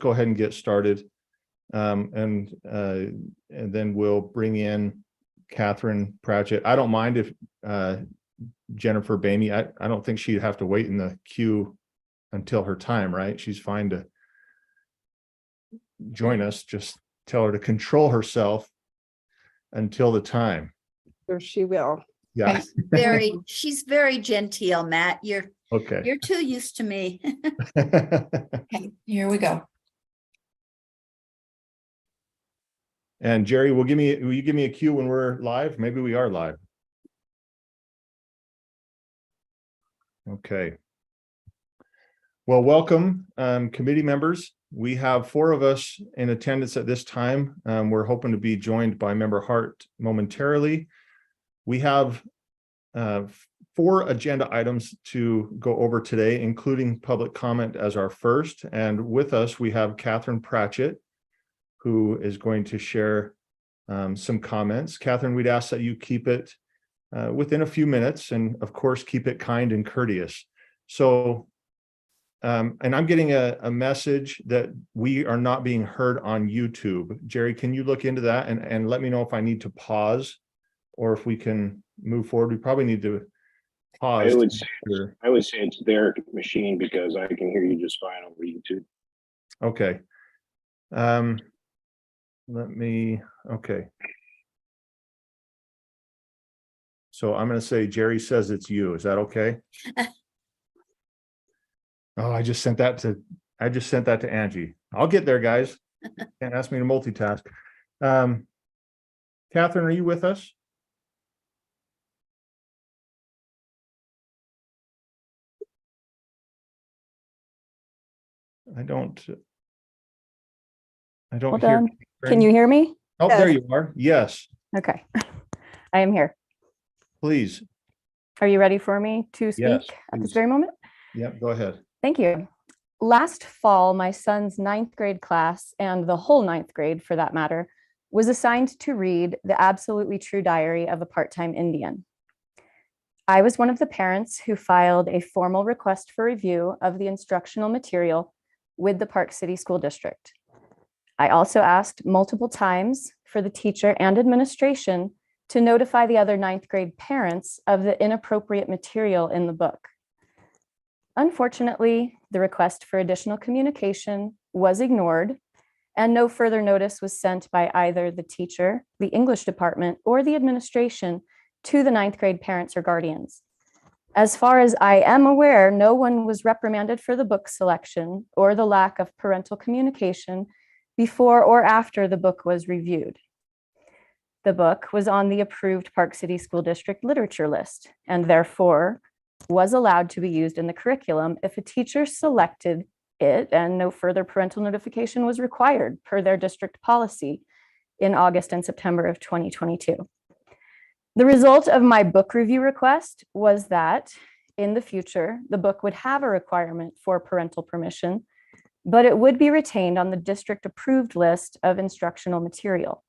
go ahead and get started. And then we'll bring in Catherine Pratchett. I don't mind if Jennifer Boehme, I don't think she'd have to wait in the queue until her time, right? She's fine to join us. Just tell her to control herself until the time. Or she will. Yeah. She's very genteel, Matt. Okay. You're too used to me. Okay, here we go. And Jerry, will you give me a cue when we're live? Maybe we are live. Okay. Well, welcome, committee members. We have 4 of us in attendance at this time. We're hoping to be joined by Member Hart momentarily. We have 4 agenda items to go over today, including public comment as our first. And with us, we have Catherine Pratchett, who is going to share some comments. Catherine, we'd ask that you keep it within a few minutes, and of course, keep it kind and courteous. So, and I'm getting a message that we are not being heard on YouTube. Jerry, can you look into that and let me know if I need to pause or if we can move forward? We probably need to pause. I would say it's their machine, because I can hear you just fine over YouTube. Okay. Okay. So I'm going to say Jerry says it's you. Is that okay? Oh, I just sent that to Angie. I'll get there, guys. Can't ask me to multitask. Catherine, are you with us? I don't Hold hear. on. Can you hear me? Oh, there you are. Yes, Okay. I am here. please. Are you ready for me to speak Yes, at this please. very moment? Yep, go ahead. Thank you. Last fall, my son's 9th grade class, and the whole 9th grade for that matter, was assigned to read The Absolutely True Diary of a Part-Time Indian. I was one of the parents who filed a formal request for review of the instructional material with the Park City School District. I also asked multiple times for the teacher and administration to notify the other 9th grade parents of the inappropriate material in the book. Unfortunately, the request for additional communication was ignored, and no further notice was sent by either the teacher, the English department, or the administration to the 9th grade parents or guardians. As far as I am aware, no one was reprimanded for the book selection or the lack of parental communication before or after the book was reviewed. The book was on the approved Park City School District literature list, and therefore was allowed to be used in the curriculum if a teacher selected it and no further parental notification was required per their district policy in August and September of 2022. The result of my book review request was that in the future, the book would have a requirement for parental permission, but it would be retained on the district approved list of instructional material.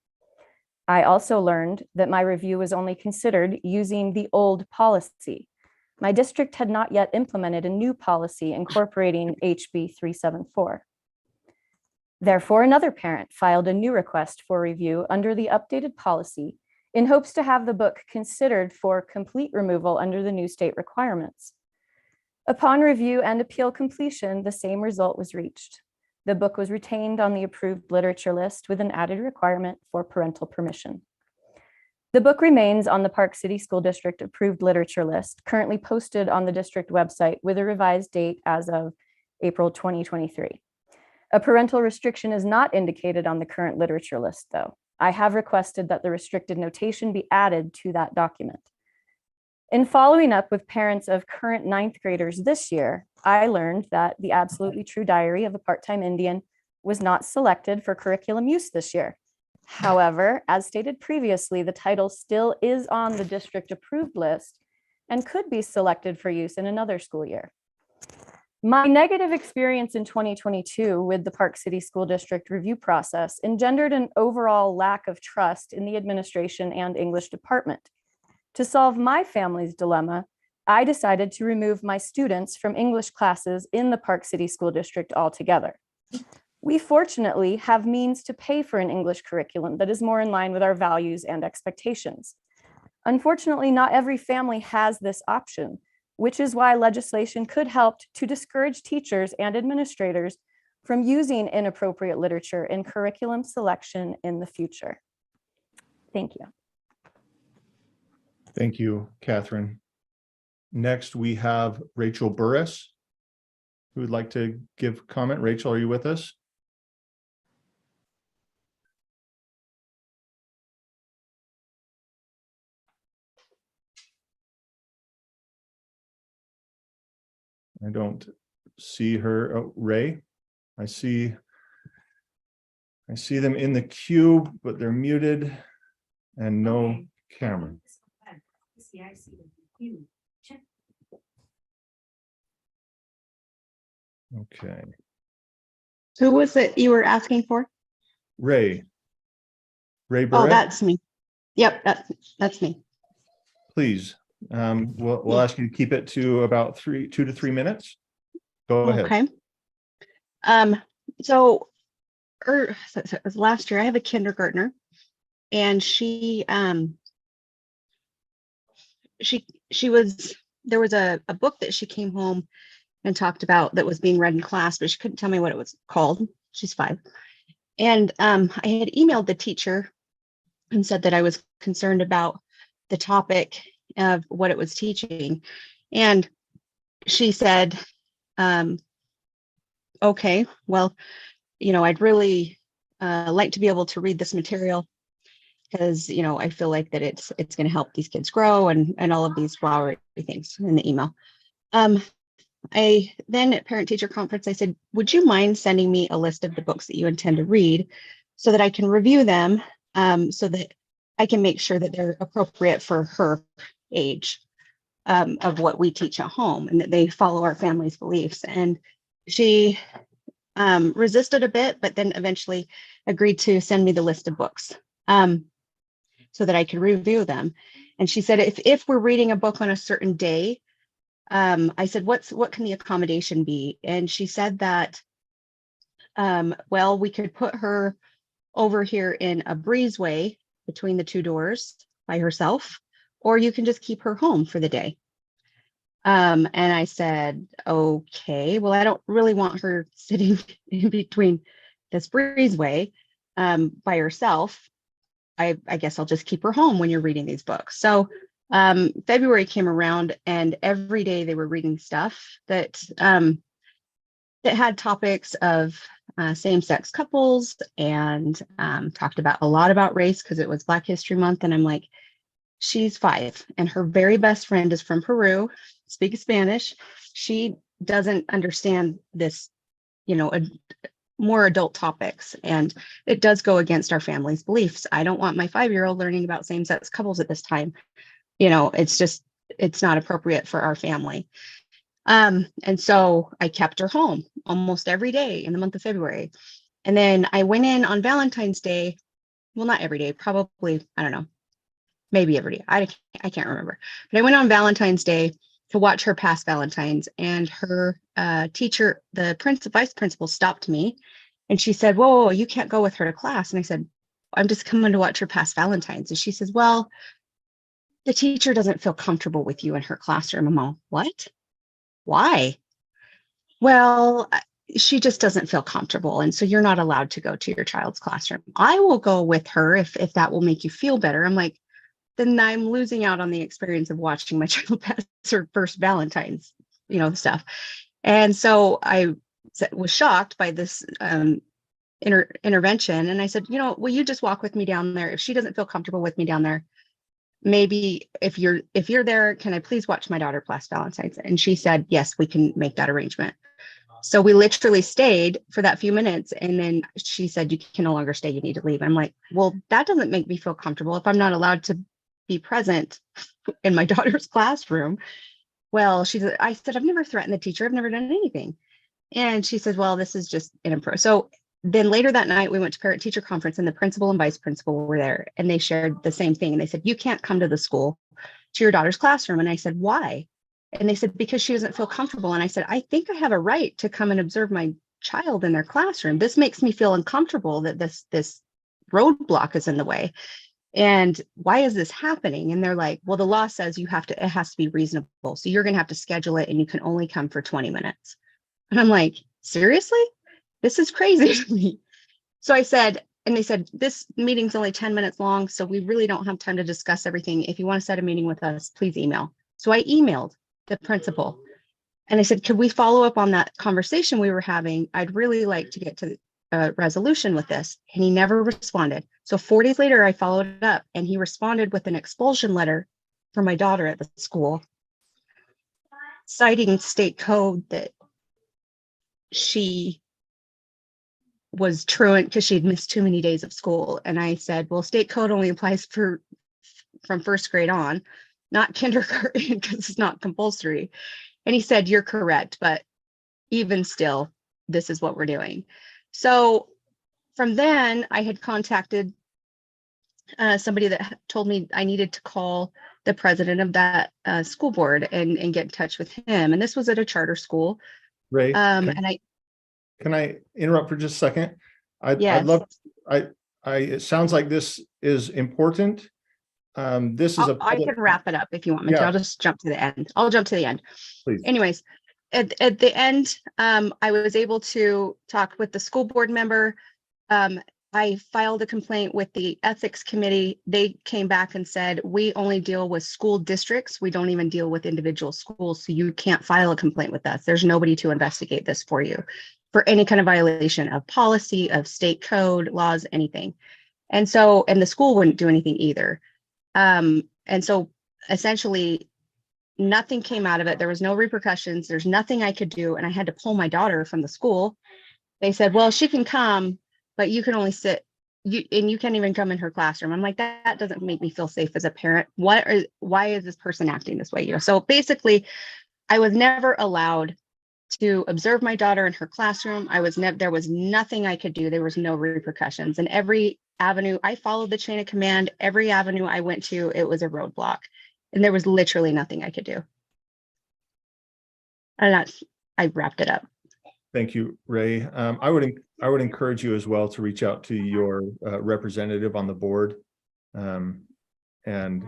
I also learned that my review was only considered using the old policy. My district had not yet implemented a new policy incorporating HB 374. Therefore, another parent filed a new request for review under the updated policy in hopes to have the book considered for complete removal under the new state requirements. Upon review and appeal completion, the same result was reached. The book was retained on the approved literature list with an added requirement for parental permission. The book remains on the Park City School District approved literature list, currently posted on the district website with a revised date as of April 2023. A parental restriction is not indicated on the current literature list, though. I have requested that the restricted notation be added to that document. In following up with parents of current 9th graders this year, I learned that The Absolutely True Diary of a Part-Time Indian was not selected for curriculum use this year. However, as stated previously, the title still is on the district approved list and could be selected for use in another school year. My negative experience in 2022 with the Park City School District review process engendered an overall lack of trust in the administration and English department. To solve my family's dilemma, I decided to remove my students from English classes in the Park City School District altogether. We fortunately have means to pay for an English curriculum that is more in line with our values and expectations. Unfortunately, not every family has this option, which is why legislation could help to discourage teachers and administrators from using inappropriate literature in curriculum selection in the future. Thank you. Thank you, Catherine. Next, we have Rachel Burris, who would like to give comment. Rachel, are you with us? I don't see her. Oh, Ray, I see them in the queue, but they're muted and no camera. Okay, Who was it you were asking for? Ray Oh, Burris, that's me. Yep, that's me. please. We'll ask you to keep it to about 2 to 3 minutes. Go ahead. Okay. So it was last year. I have a kindergartner, and she was there was a book that she came home and talked about that was being read in class, but she couldn't tell me what it was called. She's 5. And I had emailed the teacher and said that I was concerned about the topic of what it was teaching. And she said, okay, well, I'd really like to be able to read this material because, I feel like that it's going to help these kids grow and all of these flowery things in the email. I then at parent teacher conference, I said, would you mind sending me a list of the books that you intend to read so that I can review them so that I can make sure that they're appropriate for her age of what we teach at home and that they follow our family's beliefs. And she resisted a bit, but then eventually agreed to send me the list of books so that I could review them. And she said, if we're reading a book on a certain day, I said, what can the accommodation be? And she said that, well, we could put her over here in a breezeway between the 2 doors by herself, or you can just keep her home for the day. And I said, okay, well, I don't really want her sitting in between this breezeway by herself. I guess I'll just keep her home when you're reading these books. So February came around, and every day they were reading stuff that had topics of same-sex couples and talked about a lot about race because it was Black History Month. And I'm like, she's 5 and her very best friend is from Peru, speaks Spanish. She doesn't understand this, more adult topics. And it does go against our family's beliefs. I don't want my 5-year-old learning about same-sex couples at this time. It's not appropriate for our family. And so I kept her home almost every day in the month of February. And then I went in on Valentine's Day. Well, not every day, probably, I don't know, maybe every day. I can't remember. But I went on Valentine's Day to watch her pass Valentine's, and her teacher, the vice principal, stopped me. And she said, whoa, you can't go with her to class. And I said, I'm just coming to watch her pass Valentine's. And she says, well, the teacher doesn't feel comfortable with you in her classroom. I'm all, what? Why? Well, she just doesn't feel comfortable. And so you're not allowed to go to your child's classroom. I will go with her if that will make you feel better. I'm like, then I'm losing out on the experience of watching my child pass her first Valentine's, stuff. And so I was shocked by this intervention. And I said, will you just walk with me down there? If she doesn't feel comfortable with me down there, maybe if you're there, can I please watch my daughter pass Valentine's? And she said, yes, we can make that arrangement. So we literally stayed for that few minutes. And then she said, you can no longer stay. You need to leave. I'm like, well, that doesn't make me feel comfortable if I'm not allowed to be present in my daughter's classroom. Well, I said, I've never threatened the teacher. I've never done anything. And she said, well, this is just inappropriate. So then later that night, we went to parent teacher conference, and the principal and vice principal were there, and they shared the same thing. And they said, you can't come to the school, to your daughter's classroom. And I said, why? And they said, because she doesn't feel comfortable. And I said, I think I have a right to come and observe my child in their classroom. This makes me feel uncomfortable that this roadblock is in the way. And why is this happening? And they're like, well, the law says it has to be reasonable. So you're going to have to schedule it and you can only come for 20 minutes. And I'm like, seriously? This is crazy to me. So I said, and they said, this meeting's only 10 minutes long, so we really don't have time to discuss everything. If you want to set a meeting with us, please email. So I emailed the principal and I said, could we follow up on that conversation we were having? I'd really like to get to a resolution with this. And he never responded. So 4 days later, I followed up and he responded with an expulsion letter for my daughter at the school, citing state code that she was truant because she'd missed too many days of school. And I said, well, state code only applies from first grade on, not kindergarten, because it's not compulsory. And he said, you're correct, but even still, this is what we're doing. So from then I had contacted somebody that told me I needed to call the president of that school board and get in touch with him. And this was at a charter school. Ray, And can I interrupt for just a second? I'd yes. love, it sounds like this is important. This is I can wrap it up if you want me to. Yeah. I'll just jump to the end. I'll jump to the end. Please. Anyways, at the end, I was able to talk with the school board member. I filed a complaint with the ethics committee. They came back and said, we only deal with school districts. We don't even deal with individual schools. So you can't file a complaint with us. There's nobody to investigate this for you for any kind of violation of policy, of state code, laws, anything. And so, and the school wouldn't do anything either. And so essentially nothing came out of it. There was no repercussions. There's nothing I could do. And I had to pull my daughter from the school. They said, well, she can come, but you can only sit, and you can't even come in her classroom. I'm like, that doesn't make me feel safe as a parent. Why is this person acting this way? You know, so basically I was never allowed to observe my daughter in her classroom. There was nothing I could do. There was no repercussions. And every avenue, I followed the chain of command. Every avenue I went to, it was a roadblock. And there was literally nothing I could do. And I wrapped it up. Thank you, Ray. I would encourage you as well to reach out to your representative on the board and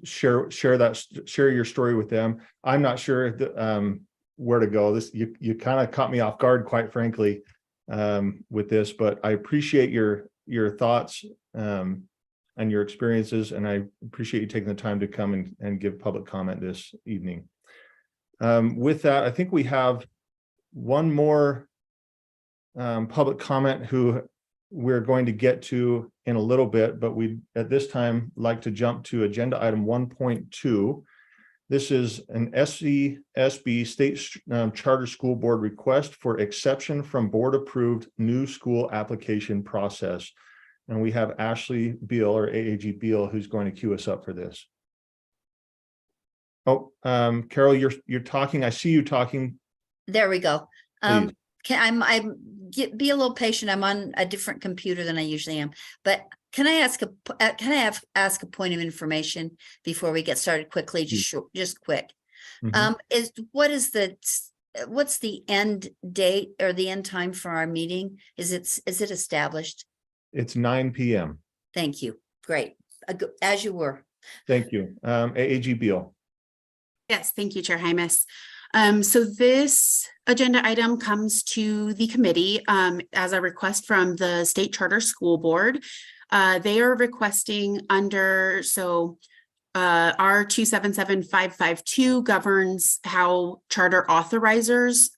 share your story with them. I'm not sure where to go. You kind of caught me off guard, quite frankly, with this, but I appreciate your thoughts and your experiences, and I appreciate you taking the time to come and give public comment this evening. With that, I think we have one more public comment who we're going to get to in a little bit, but we at this time like to jump to agenda item 1.2. This is an SCSB State Charter School Board request for exception from board approved new school application process. And we have Ashley Beal, or AAG Beal, who's going to queue us up for this. Oh, Carol, you're talking. I see you talking. There we go. Please. Be a little patient. I'm on a different computer than I usually am. But can I ask a point of information before we get started quickly? Just quick. Mhm. What's the end date or the end time for our meeting? Is it established? It's 9 p.m. Thank you. Great. As you were. Thank you. AAG Beal. Yes, thank you, Chair Hymas. So this agenda item comes to the committee as a request from the State Charter School Board. They are requesting under, R 277552 governs how charter authorizers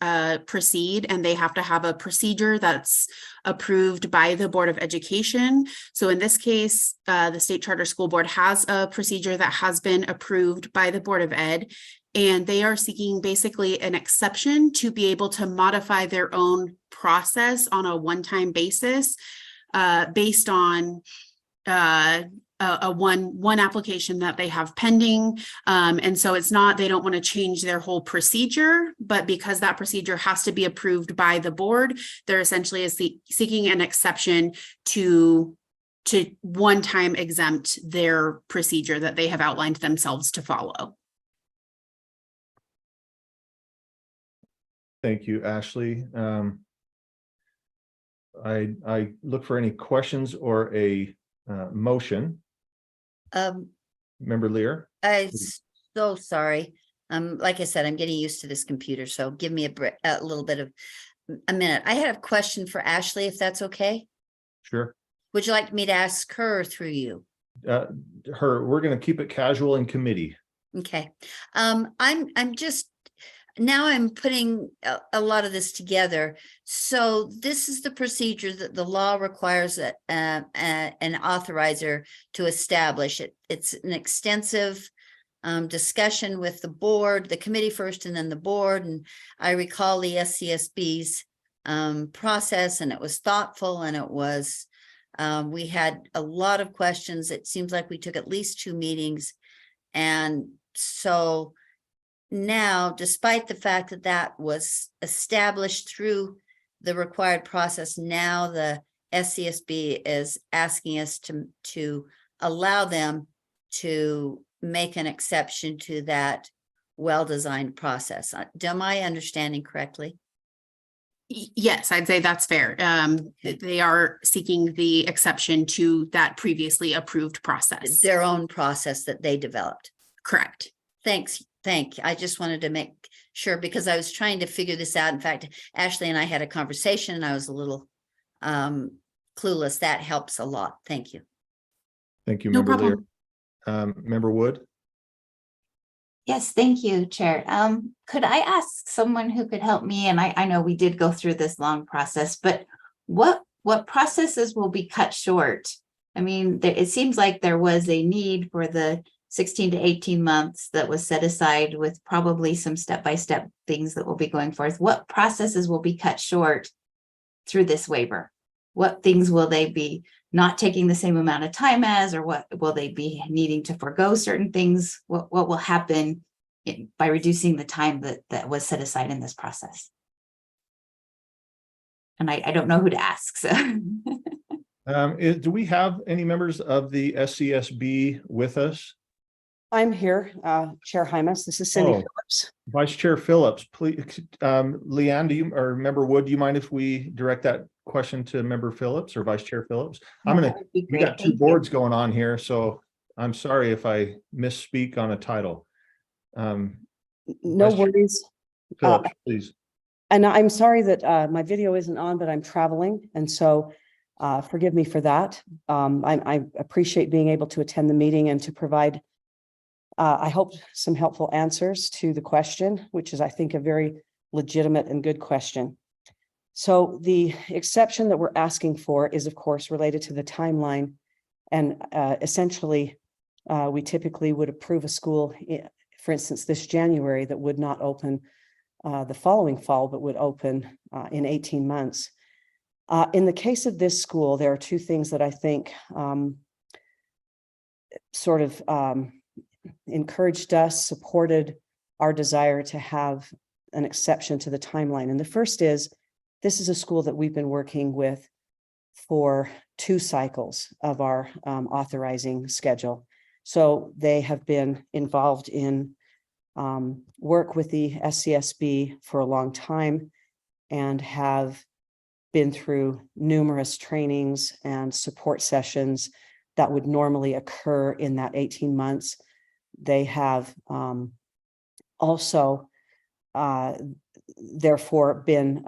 proceed, and they have to have a procedure that's approved by the Board of Education. So in this case, the State Charter School Board has a procedure that has been approved by the Board of Ed, and they are seeking basically an exception to be able to modify their own process on a one-time basis based on one application that they have pending. And so it's not, they don't want to change their whole procedure, but because that procedure has to be approved by the board, they're essentially seeking an exception to one-time exempt their procedure that they have outlined themselves to follow. Thank you, Ashley. I look for any questions or a motion. Member Lear? I'm so sorry. Like I said, I'm getting used to this computer, so give me a little bit of a minute. I had a question for Ashley, if that's okay. Sure. Would you like me to ask her through you? We're going to keep it casual in committee. Okay. I'm just, now I'm putting a lot of this together. So this is the procedure that the law requires an authorizer to establish. It's an extensive discussion with the board, the committee first, and then the board. And I recall the SCSB's process, and it was thoughtful, and it was, we had a lot of questions. It seems like we took at least 2 meetings. And so now, despite the fact that that was established through the required process, now the SCSB is asking us to allow them to make an exception to that well-designed process. Am I understanding correctly? Yes, I'd say that's fair. They are seeking the exception to that previously approved process. Their own process that they developed. Correct. Thanks. Thank you. I just wanted to make sure, because I was trying to figure this out. In fact, Ashley and I had a conversation and I was a little clueless. That helps a lot. Thank you. Thank you, No Member Lear. problem. Member Wood? Yes, thank you, Chair. Could I ask someone who could help me? And I know we did go through this long process, but what processes will be cut short? I mean, it seems like there was a need for the 16 to 18 months that was set aside, with probably some step-by-step things that will be going forth. What processes will be cut short through this waiver? What things will they be not taking the same amount of time as, or what will they be needing to forego certain things? What will happen by reducing the time that was set aside in this process? And I don't know who to ask, so. Do we have any members of the SCSB with us? I'm here, Chair Hymas. This is Cindy Oh. Phillips. Vice Chair Phillips, please, Leanne, or Member Wood, do you mind if we direct that question to Member Phillips or Vice Chair Phillips? That would be We great. got 2 Thank you. boards going on here, so I'm sorry if I misspeak on a title. No Vice Chair worries. Phillips, please. And I'm sorry that my video isn't on, but I'm traveling. And so forgive me for that. I appreciate being able to attend the meeting and to provide, I hope, some helpful answers to the question, which is, I think, a very legitimate and good question. So the exception that we're asking for is, of course, related to the timeline. And essentially, we typically would approve a school, for instance, this January, that would not open the following fall, but would open in 18 months. In the case of this school, there are 2 things that I think sort of encouraged us, supported our desire to have an exception to the timeline. And the first is, this is a school that we've been working with for 2 cycles of our authorizing schedule. So they have been involved in work with the SCSB for a long time and have been through numerous trainings and support sessions that would normally occur in that 18 months. They have also therefore been,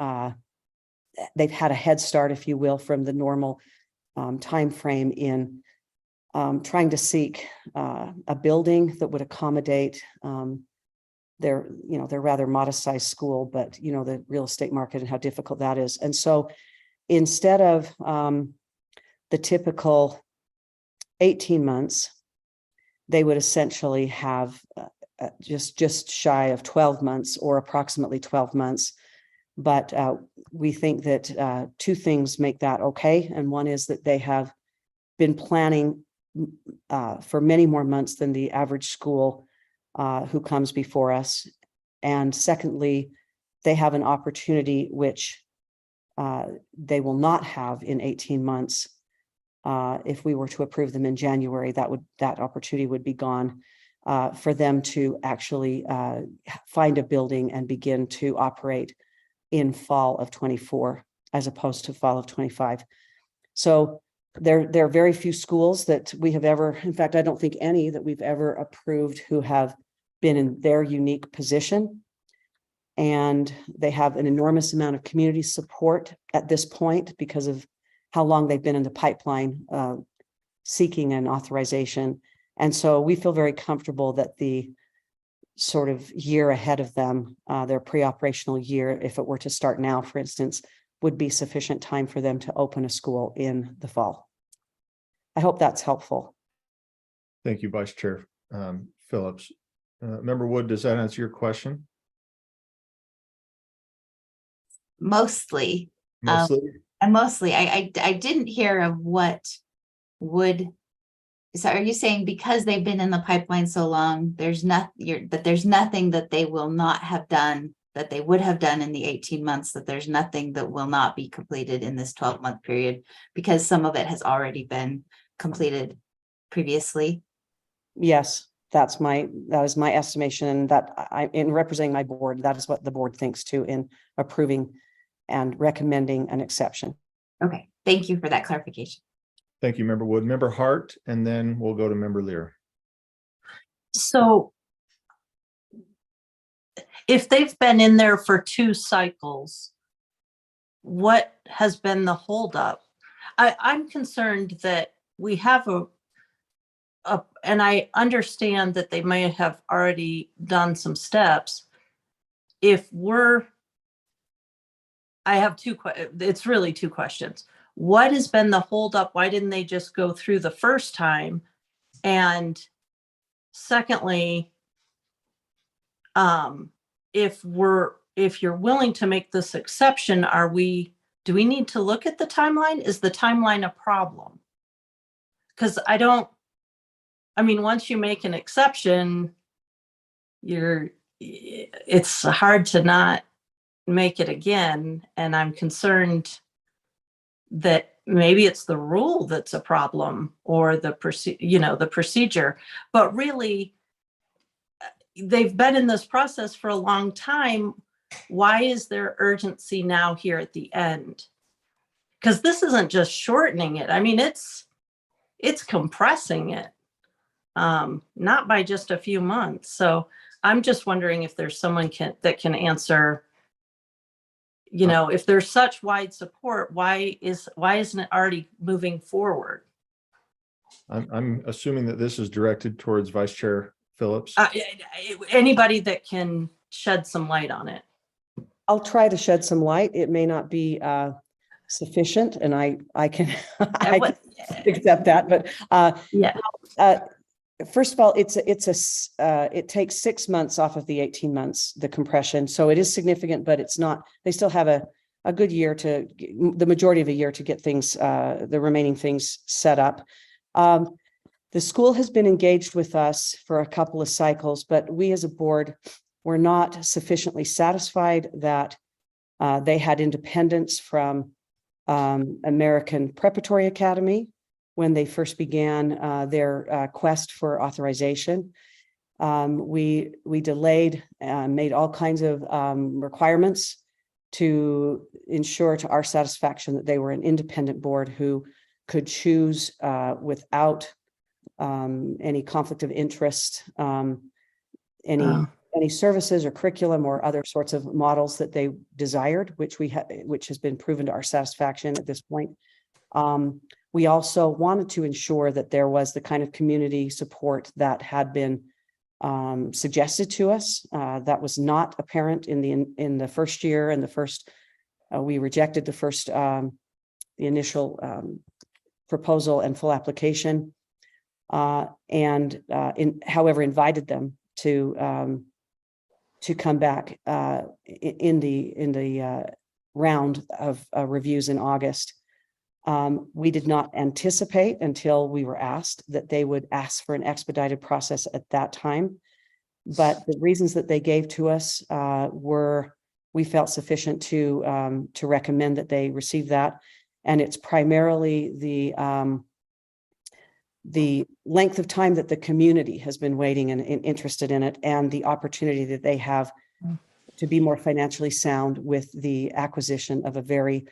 they've had a head start, if you will, from the normal time frame in trying to seek a building that would accommodate their rather modest sized school, but the real estate market and how difficult that is. And so instead of the typical 18 months, they would essentially have just shy of 12 months, or approximately 12 months. But we think that 2 things make that okay. And one is that they have been planning for many more months than the average school who comes before us. And secondly, they have an opportunity which they will not have in 18 months. If we were to approve them in January, that opportunity would be gone for them to actually find a building and begin to operate in fall of 24 as opposed to fall of 25. So there are very few schools that we have ever, in fact, I don't think any that we've ever approved who have been in their unique position. And they have an enormous amount of community support at this point because of how long they've been in the pipeline seeking an authorization. And so we feel very comfortable that the sort of year ahead of them, their pre-operational year, if it were to start now, for instance, would be sufficient time for them to open a school in the fall. I hope that's helpful. Thank you, Vice Chair Phillips. Member Wood, does that answer your question? Mostly. Mostly. And mostly, I didn't hear of what would. So are you saying because they've been in the pipeline so long, there's nothing that they will not have done that they would have done in the 18 months, that there's nothing that will not be completed in this 12-month period because some of it has already been completed previously? Yes, that is my estimation, and that in representing my board, that is what the board thinks too in approving and recommending an exception. Okay, thank you for that clarification. Thank you, Member Wood. Member Hart, and then we'll go to Member Lear. So if they've been in there for 2 cycles, what has been the holdup? I'm concerned that we have and I understand that they may have already done some steps. I have it's really 2 questions. What has been the holdup? Why didn't they just go through the first time? And secondly, if you're willing to make this exception, do we need to look at the timeline? Is the timeline a problem? Because once you make an exception, it's hard to not make it again. And I'm concerned that maybe it's the rule that's a problem or the procedure, but really they've been in this process for a long time. Why is there urgency now here at the end? Because this isn't just shortening it. It's compressing it, not by just a few months. So I'm just wondering if there's someone that can answer, if there's such wide support, why isn't it already moving forward? I'm assuming that this is directed towards Vice Chair Phillips. Anybody that can shed some light on it. I'll try to shed some light. It may not be sufficient, and I can accept that. But first of all, it takes 6 months off of the 18 months, the compression. So it is significant, but it's not. They still have a good year the majority of a year to get things, the remaining things set up. The school has been engaged with us for a couple of cycles, but we as a board were not sufficiently satisfied that they had independence from American Preparatory Academy when they first began their quest for authorization. We delayed, made all kinds of requirements to ensure to our satisfaction that they were an independent board who could choose without any conflict of interest, any services or curriculum or other sorts of models that they desired, which has been proven to our satisfaction at this point. We also wanted to ensure that there was the kind of community support that had been suggested to us. That was not apparent in the first year and we rejected the initial proposal and full application, however invited them to come back in the round of reviews in August. We did not anticipate until we were asked that they would ask for an expedited process at that time. But the reasons that they gave to us we felt sufficient to recommend that they receive that. And it's primarily the length of time that the community has been waiting and interested in it, and the opportunity that they have to be more financially sound with the acquisition of a very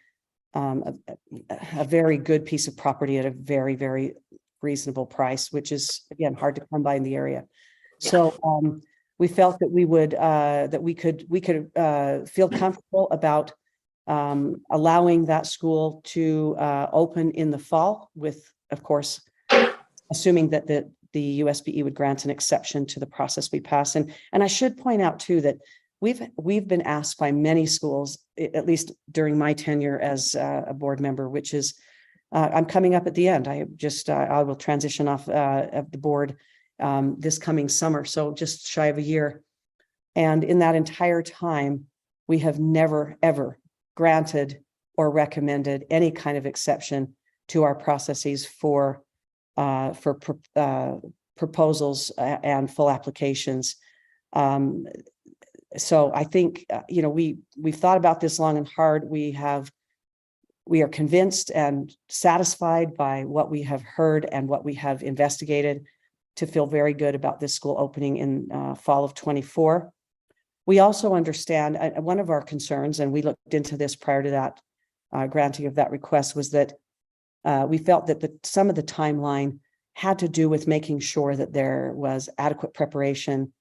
good piece of property at a very, very reasonable price, which is, again, hard to come by in the area. Yeah. So we felt that we would that we could feel comfortable about allowing that school to open in the fall, with, of course, assuming that the USBE would grant an exception to the process we pass. And I should point out too that we've been asked by many schools, at least during my tenure as a board member, which is I'm coming up at the end. I will transition off of the board this coming summer, so just shy of a year. And in that entire time, we have never, ever granted or recommended any kind of exception to our processes for proposals and full applications. So I think, we've thought about this long and hard. We are convinced and satisfied by what we have heard and what we have investigated to feel very good about this school opening in fall of 24. We also understand one of our concerns, and we looked into this prior to that granting of that request, was that we felt that some of the timeline had to do with making sure that there was adequate preparation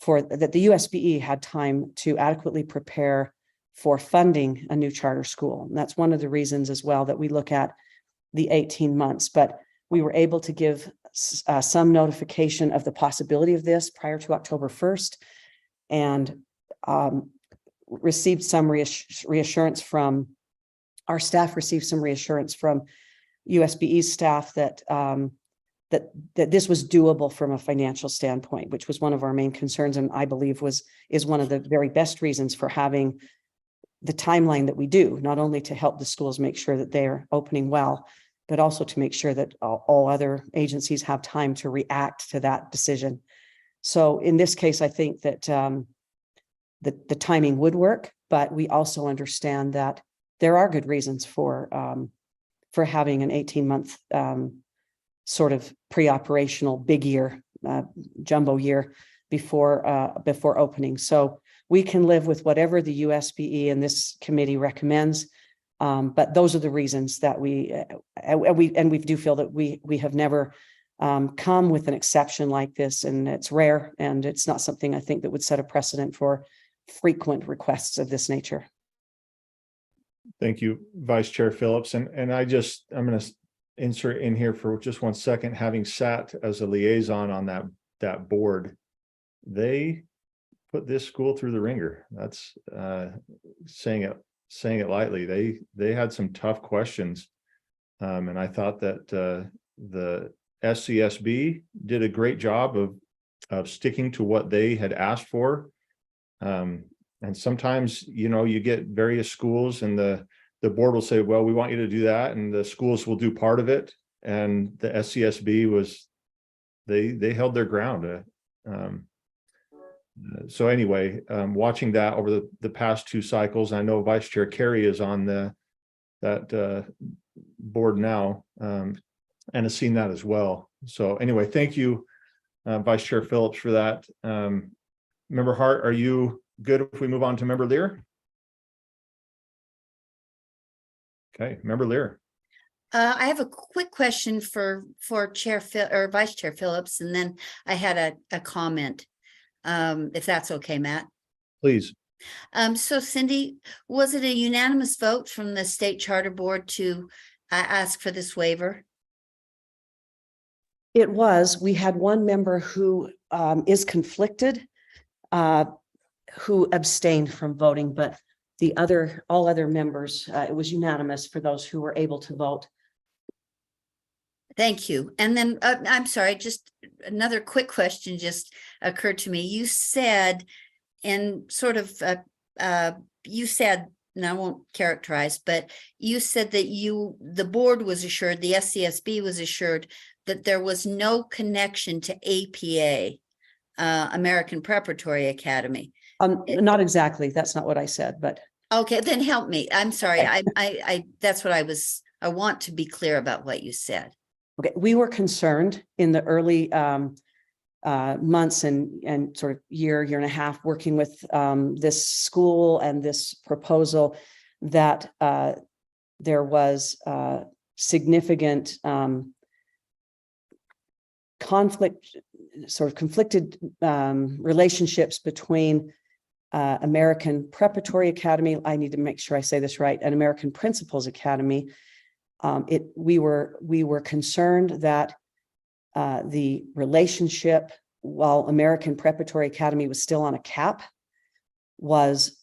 that the USBE had time to adequately prepare for funding a new charter school. And that's one of the reasons as well that we look at the 18 months, but we were able to give some notification of the possibility of this prior to October 1st, and received some reassurance from our staff, received some reassurance from USBE's staff that this was doable from a financial standpoint, which was one of our main concerns, and I believe is one of the very best reasons for having the timeline that we do, not only to help the schools make sure that they're opening well, but also to make sure that all other agencies have time to react to that decision. So in this case, I think that the timing would work, but we also understand that there are good reasons for having an 18-month sort of pre-operational big year, jumbo year before opening. So we can live with whatever the USBE and this committee recommends, but those are the reasons that we do feel that we have never come with an exception like this, and it's rare, and it's not something I think that would set a precedent for frequent requests of this nature. Thank you, Vice Chair Phillips. And I'm going to insert in here for just 1 second, having sat as a liaison on that board, they put this school through the ringer. That's saying it lightly. They had some tough questions. And I thought that the SCSB did a great job of sticking to what they had asked for. And sometimes, you get various schools and the board will say, well, we want you to do that. And the schools will do part of it. And the SCSB they held their ground. So anyway, watching that over the past 2 cycles, I know Vice Chair Carey is on that board now and has seen that as well. So anyway, thank you, Vice Chair Phillips, for that. Member Hart, are you good if we move on to Member Lear? Okay, Member Lear. I have a quick question for Chair or Vice Chair Phillips, and then I had a comment, if that's okay, Matt. Please. So Cindy, was it a unanimous vote from the State Charter Board to ask for this waiver? It was. We had one member who is conflicted, who abstained from voting, but all other members, it was unanimous for those who were able to vote. Thank you. And then I'm sorry, just another quick question just occurred to me. You said, and sort of, you said, and I won't characterize, but you said that the board was assured, the SCSB was assured that there was no connection to APA, American Preparatory Academy. Not exactly. That's not what I said, but. Okay, then help me. I'm sorry. Okay. I that's what I want to be clear about what you said. Okay, we were concerned in the early months and sort of year and a half working with this school and this proposal that there was significant conflicted relationships between American Preparatory Academy. I need to make sure I say this right, and American Principals Academy. We were concerned that the relationship, while American Preparatory Academy was still on a cap, was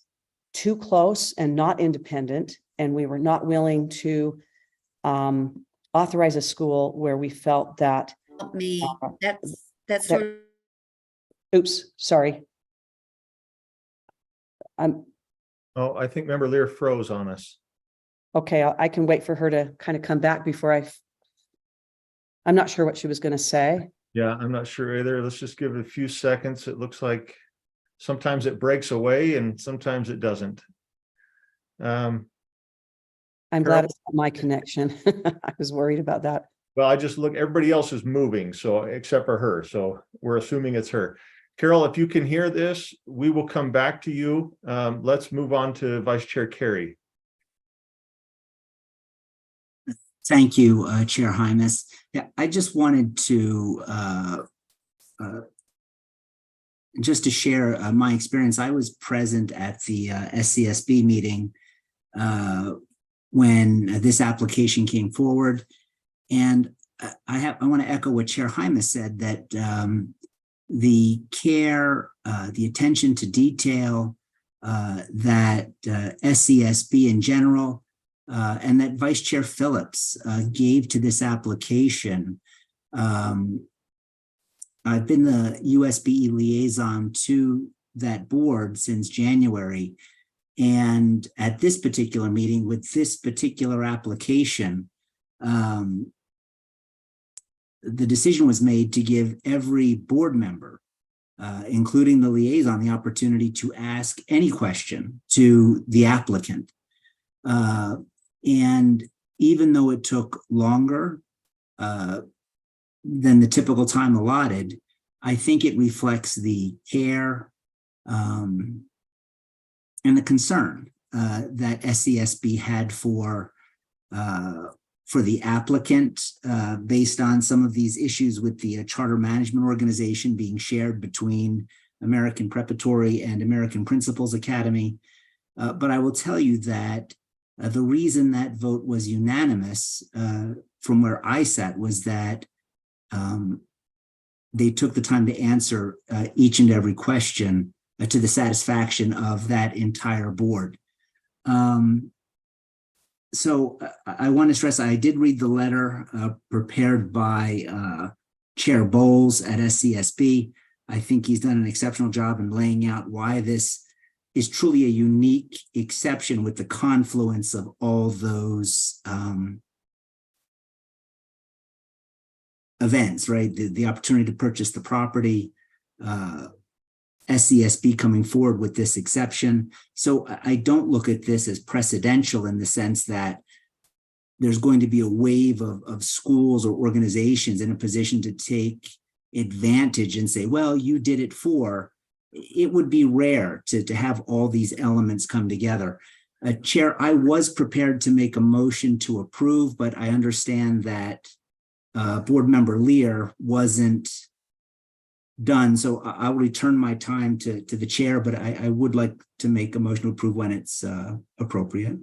too close and not independent, and we were not willing to authorize a school where we felt that. Help me. That's that- sort of. Oops, sorry. Oh, I think Member Lear froze on us. Okay, I can wait for her to kind of come back before I'm not sure what she was going to say. Yeah, I'm not sure either. Let's just give it a few seconds. It looks like sometimes it breaks away and sometimes it doesn't. I'm Carol? glad it's not my connection. I was worried about that. Well, I just look, everybody else is moving, so except for her. So we're assuming it's her. Carol, if you can hear this, we will come back to you. Let's move on to Vice Chair Carey. Thank you, Chair Hymas. Yeah, I just wanted to just to share my experience. I was present at the SCSB meeting when this application came forward, and I want to echo what Chair Hymas said, that the care, the attention to detail that SCSB in general and that Vice Chair Phillips gave to this application. I've been the USBE liaison to that board since January. And at this particular meeting with this particular application, the decision was made to give every board member, including the liaison, the opportunity to ask any question to the applicant. And even though it took longer than the typical time allotted, I think it reflects the care and the concern that SCSB had for the applicant based on some of these issues with the charter management organization being shared between American Preparatory and American Principals Academy. But I will tell you that the reason that vote was unanimous from where I sat was that they took the time to answer each and every question to the satisfaction of that entire board. So I want to stress, I did read the letter prepared by Chair Bowles at SCSB. I think he's done an exceptional job in laying out why this is truly a unique exception with the confluence of all those events, right? The opportunity to purchase the property, SCSB coming forward with this exception. So I don't look at this as precedential in the sense that there's going to be a wave of schools or organizations in a position to take advantage and say, well, you did it for. It would be rare to have all these elements come together. Chair, I was prepared to make a motion to approve, but I understand that Board Member Lear wasn't done. So I'll return my time to the chair, but I would like to make a motion to approve when it's appropriate.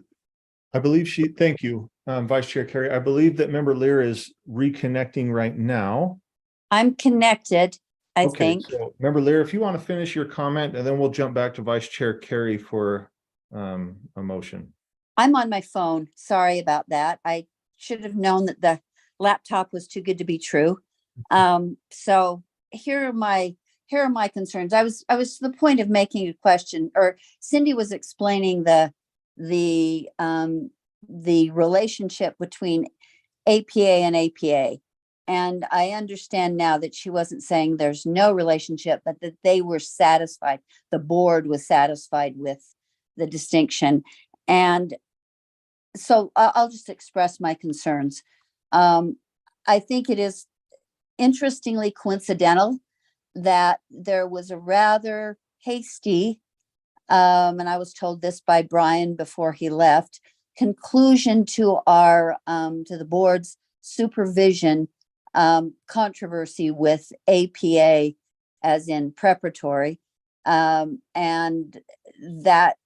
I believe thank you, Vice Chair Carey. I believe that Member Lear is reconnecting right now. I'm connected, I Okay, think. so Member Lear, if you want to finish your comment, and then we'll jump back to Vice Chair Carey for a motion. I'm on my phone. Sorry about that. I should have known that the laptop was too good to be true. So here are my concerns. I was to the point of making a question, or Cindy was explaining the relationship between APA and APA. And I understand now that she wasn't saying there's no relationship, but that they were satisfied. The board was satisfied with the distinction. And so I'll just express my concerns. I think it is interestingly coincidental that there was a rather hasty, and I was told this by Brian before he left, conclusion to the board's supervision controversy with APA as in preparatory. And that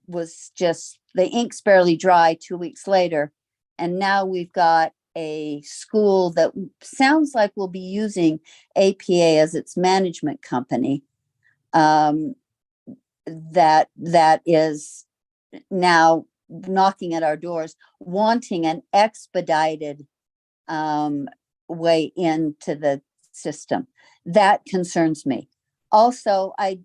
was just, the ink's barely dry 2 weeks later. And now we've got a school that sounds like will be using APA as its management company. That is now knocking at our doors, wanting an expedited way into the system. That concerns me. Also, I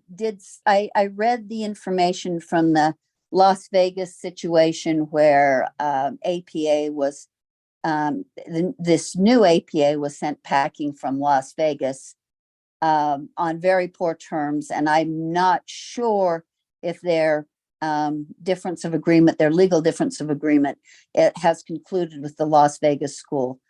read the information from the Las Vegas situation where APA was, this new APA was sent packing from Las Vegas on very poor terms. And I'm not sure if their difference of agreement, their legal difference of agreement, it has concluded with the Las Vegas school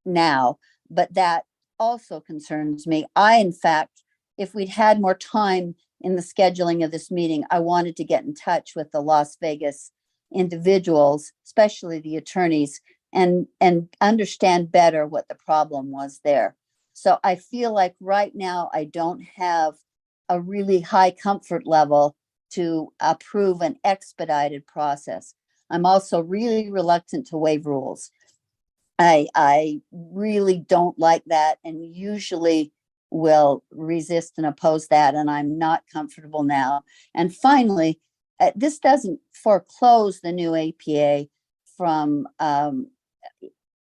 now, but that also concerns me. In fact, if we'd had more time in the scheduling of this meeting, I wanted to get in touch with the Las Vegas individuals, especially the attorneys, and understand better what the problem was there. So I feel like right now I don't have a really high comfort level to approve an expedited process. I'm also really reluctant to waive rules. I really don't like that, and usually will resist and oppose that, and I'm not comfortable now. And finally, this doesn't foreclose the new APA from, and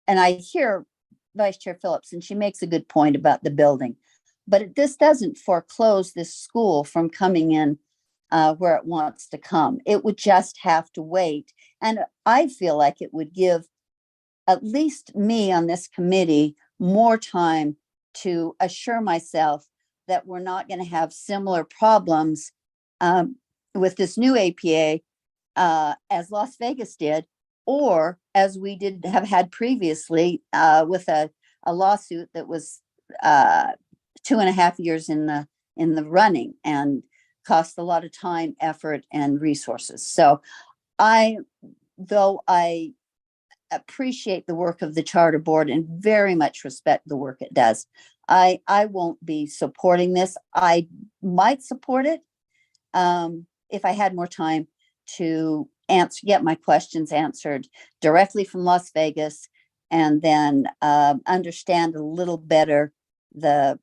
I hear Vice Chair Phillips, and she makes a good point about the building, but this doesn't foreclose this school from coming in where it wants to come. It would just have to wait. And I feel like it would give at least me on this committee more time to assure myself that we're not going to have similar problems with this new APA as Las Vegas did, or as we did have had previously with a lawsuit that was 2.5 years in the running and cost a lot of time, effort, and resources. So though I appreciate the work of the charter board and very much respect the work it does, I won't be supporting this. I might support it if I had more time to get my questions answered directly from Las Vegas, and then understand a little better the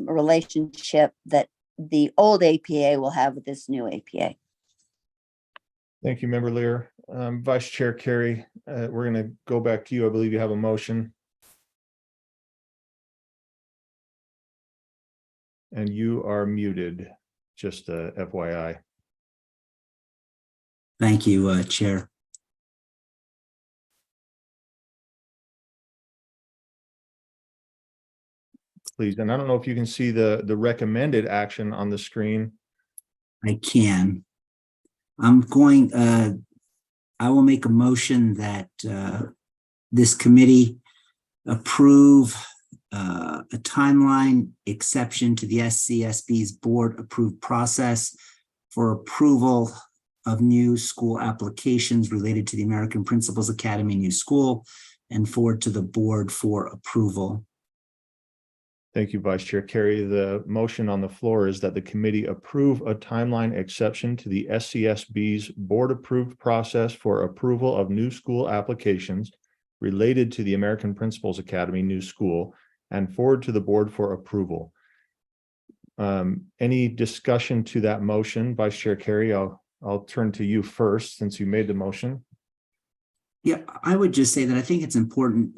relationship that the old APA will have with this new APA. Thank you, Member Lear. Vice Chair Carey, we're going to go back to you. I believe you have a motion. And you are muted, just FYI. Thank you, Chair. Please, and I don't know if you can see the recommended action on the screen. I can. I will make a motion that this committee approve a timeline exception to the SCSB's board approved process for approval of new school applications related to the American Principals Academy new school, and forward to the board for approval. Thank you, Vice Chair Carey. The motion on the floor is that the committee approve a timeline exception to the SCSB's board-approved process for approval of new school applications related to the American Principals Academy new school, and forward to the board for approval. Any discussion to that motion? Vice Chair Carey, I'll turn to you first since you made the motion. Yeah, I would just say that I think it's important,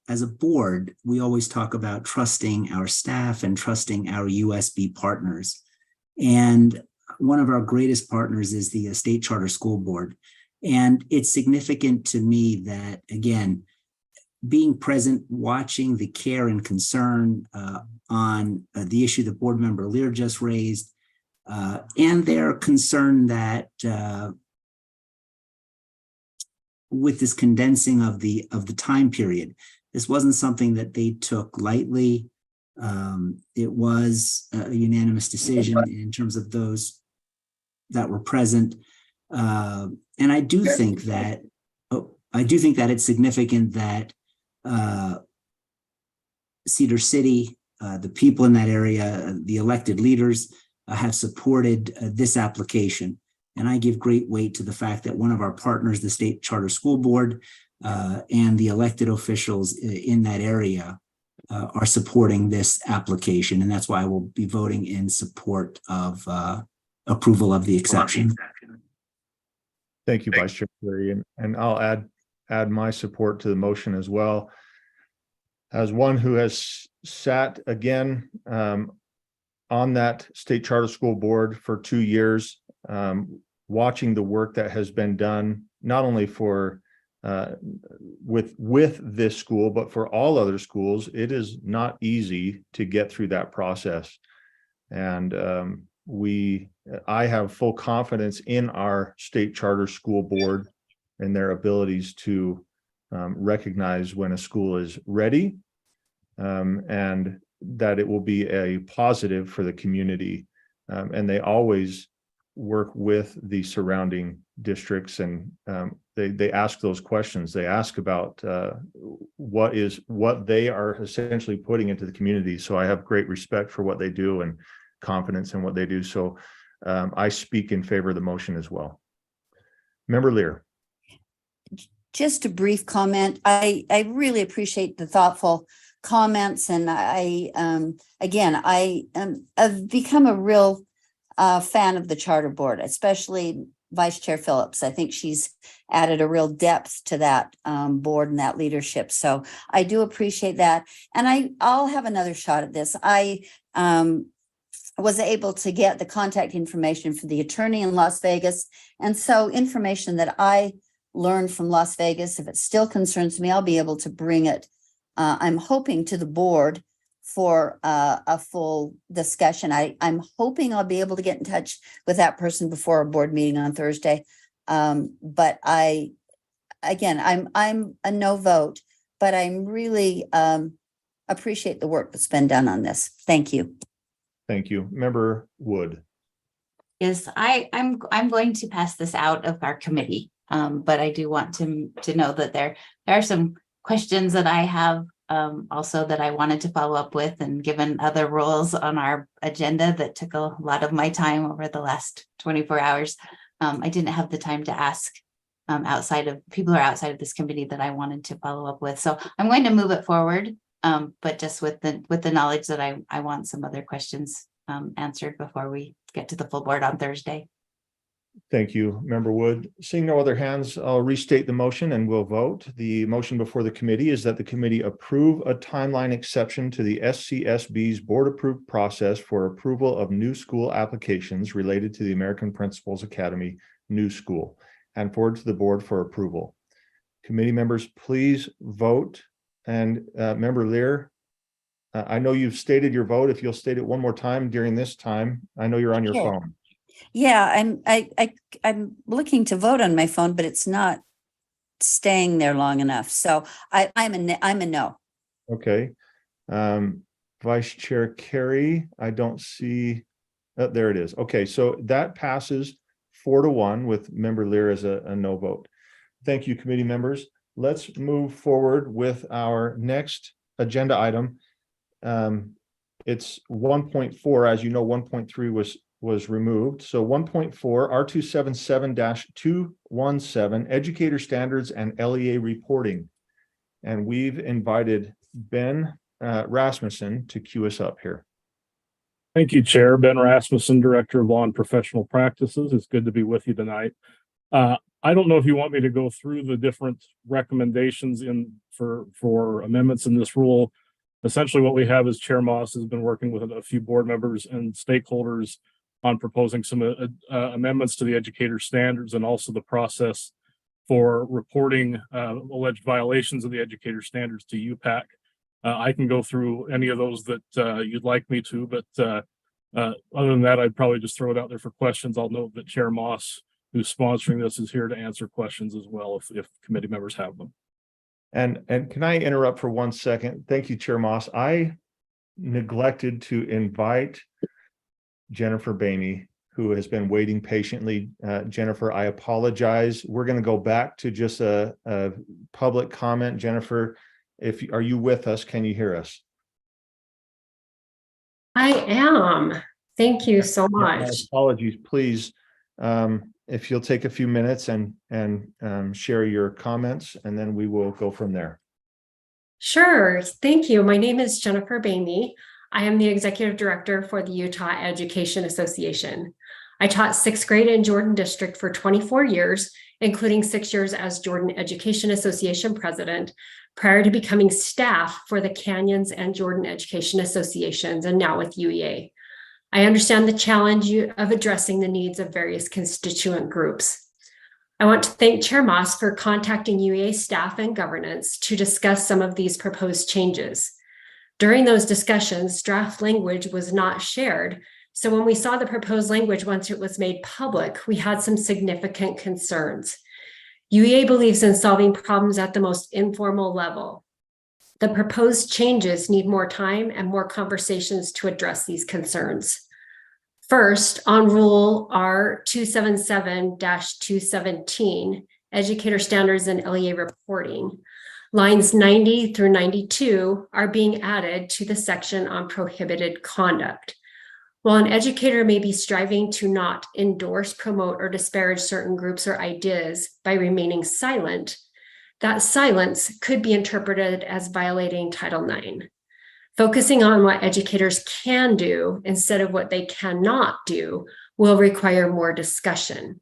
as a board, we always talk about trusting our staff and trusting our USB partners. And one of our greatest partners is the State Charter School Board. And it's significant to me that, again, being present, watching the care and concern on the issue that Board Member Lear just raised, and their concern that with this condensing of the time period, this wasn't something that they took lightly. It was a unanimous decision in terms of those that were present. And I do think that it's significant that Cedar City, the people in that area, the elected leaders have supported this application. And I give great weight to the fact that one of our partners, the State Charter School Board, and the elected officials in that area are supporting this application. And that's why I will be voting in support of approval of the exception. Thank you, Vice Chair Carey, and I'll add my support to the motion as well. As one who has sat again on that State Charter School Board for 2 years, watching the work that has been done, not only for with this school, but for all other schools, it is not easy to get through that process. And I have full confidence in our State Charter School Board and their abilities to recognize when a school is ready, and that it will be a positive for the community. And they always work with the surrounding districts, and they ask those questions. They ask about what they are essentially putting into the community. So I have great respect for what they do and confidence in what they do. So I speak in favor of the motion as well. Member Lear. Just a brief comment. I really appreciate the thoughtful comments, and I've become a real fan of the Charter Board, especially Vice Chair Phillips. I think she's added a real depth to that board and that leadership. So I do appreciate that. And I'll have another shot at this. I was able to get the contact information for the attorney in Las Vegas. And so information that I learned from Las Vegas, if it still concerns me, I'll be able to bring it, I'm hoping, to the board for a full discussion. I'm hoping I'll be able to get in touch with that person before our board meeting on Thursday. But I'm a no vote, but I'm really appreciate the work that's been done on this. Thank you. Thank you. Member Wood. Yes, I'm going to pass this out of our committee. But I do want to know that there are some questions that I have also that I wanted to follow up with, and given other roles on our agenda that took a lot of my time over the last 24 hours, I didn't have the time to ask outside of this committee that I wanted to follow up with. So I'm going to move it forward, but just with the knowledge that I want some other questions answered before we get to the full board on Thursday. Thank you, Member Wood. Seeing no other hands, I'll restate the motion and we'll vote. The motion before the committee is that the committee approve a timeline exception to the SCSB's board-approved process for approval of new school applications related to the American Principals Academy new school, and forward to the board for approval. Committee members, please vote. And Member Lear, I know you've stated your vote. If you'll state it one more time during this time, I know you're on your phone. Yeah, I'm looking to vote on my phone, but it's not staying there long enough. So I'm a no. Okay. Vice Chair Carey, I don't see, there it is. Okay, so that passes 4-1 with Member Lear as a no vote. Thank you, committee members. Let's move forward with our next agenda item. It's 1.4. As you know, 1.3 was removed. So 1.4, R277-217, Educator Standards and LEA Reporting. And we've invited Ben Rasmussen to cue us up here. Thank you, Chair. Ben Rasmussen, Director of Law and Professional Practices. It's good to be with you tonight. I don't know if you want me to go through the different recommendations for amendments in this rule. Essentially, what we have is Chair Moss has been working with a few board members and stakeholders on proposing some amendments to the educator standards, and also the process for reporting alleged violations of the educator standards to UPAC. I can go through any of those that you'd like me to, but other than that, I'd probably just throw it out there for questions. I'll note that Chair Moss, who's sponsoring this, is here to answer questions as well if committee members have them. And can I interrupt for 1 second? Thank you, Chair Moss. neglected to invite Jennifer Bainey, who has been waiting patiently. Jennifer, I apologize. We're going to go back to just a public comment. Jennifer, are you with us? Can you hear us? I am. Thank you so My much. apologies, please. If you'll take a few minutes and share your comments, and then we will go from there. Sure. Thank you. My name is Jennifer Bainey. I am the executive director for the Utah Education Association. I taught sixth grade in Jordan District for 24 years, including 6 years as Jordan Education Association president, prior to becoming staff for the Canyons and Jordan Education Associations, and now with UEA. I understand the challenge of addressing the needs of various constituent groups. I want to thank Chair Moss for contacting UEA staff and governance to discuss some of these proposed changes. During those discussions, draft language was not shared, so when we saw the proposed language once it was made public, we had some significant concerns. UEA believes in solving problems at the most informal level. The proposed changes need more time and more conversations to address these concerns. First, on Rule R277-217, Educator Standards and LEA Reporting, lines 90 through 92 are being added to the section on prohibited conduct. While an educator may be striving to not endorse, promote, or disparage certain groups or ideas by remaining silent, that silence could be interpreted as violating Title IX. Focusing on what educators can do instead of what they cannot do will require more discussion.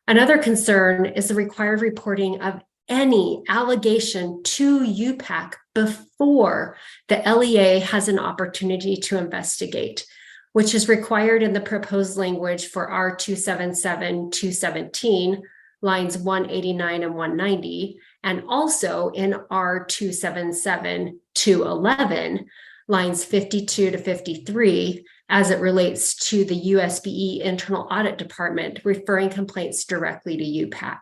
Another concern is the required reporting of any allegation to UPAC before the LEA has an opportunity to investigate, which is required in the proposed language for R277-217, lines 189 and 190, and also in R277-211, lines 52 to 53, as it relates to the USBE Internal Audit Department referring complaints directly to UPAC.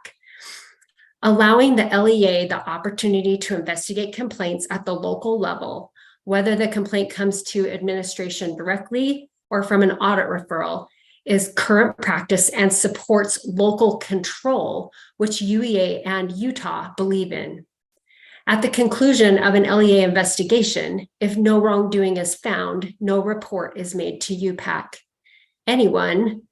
Allowing the LEA the opportunity to investigate complaints at the local level, whether the complaint comes to administration directly or from an audit referral, is current practice and supports local control, which UEA and Utah believe in. At the conclusion of an LEA investigation, if no wrongdoing is found, no report is made to UPAC. Anyone,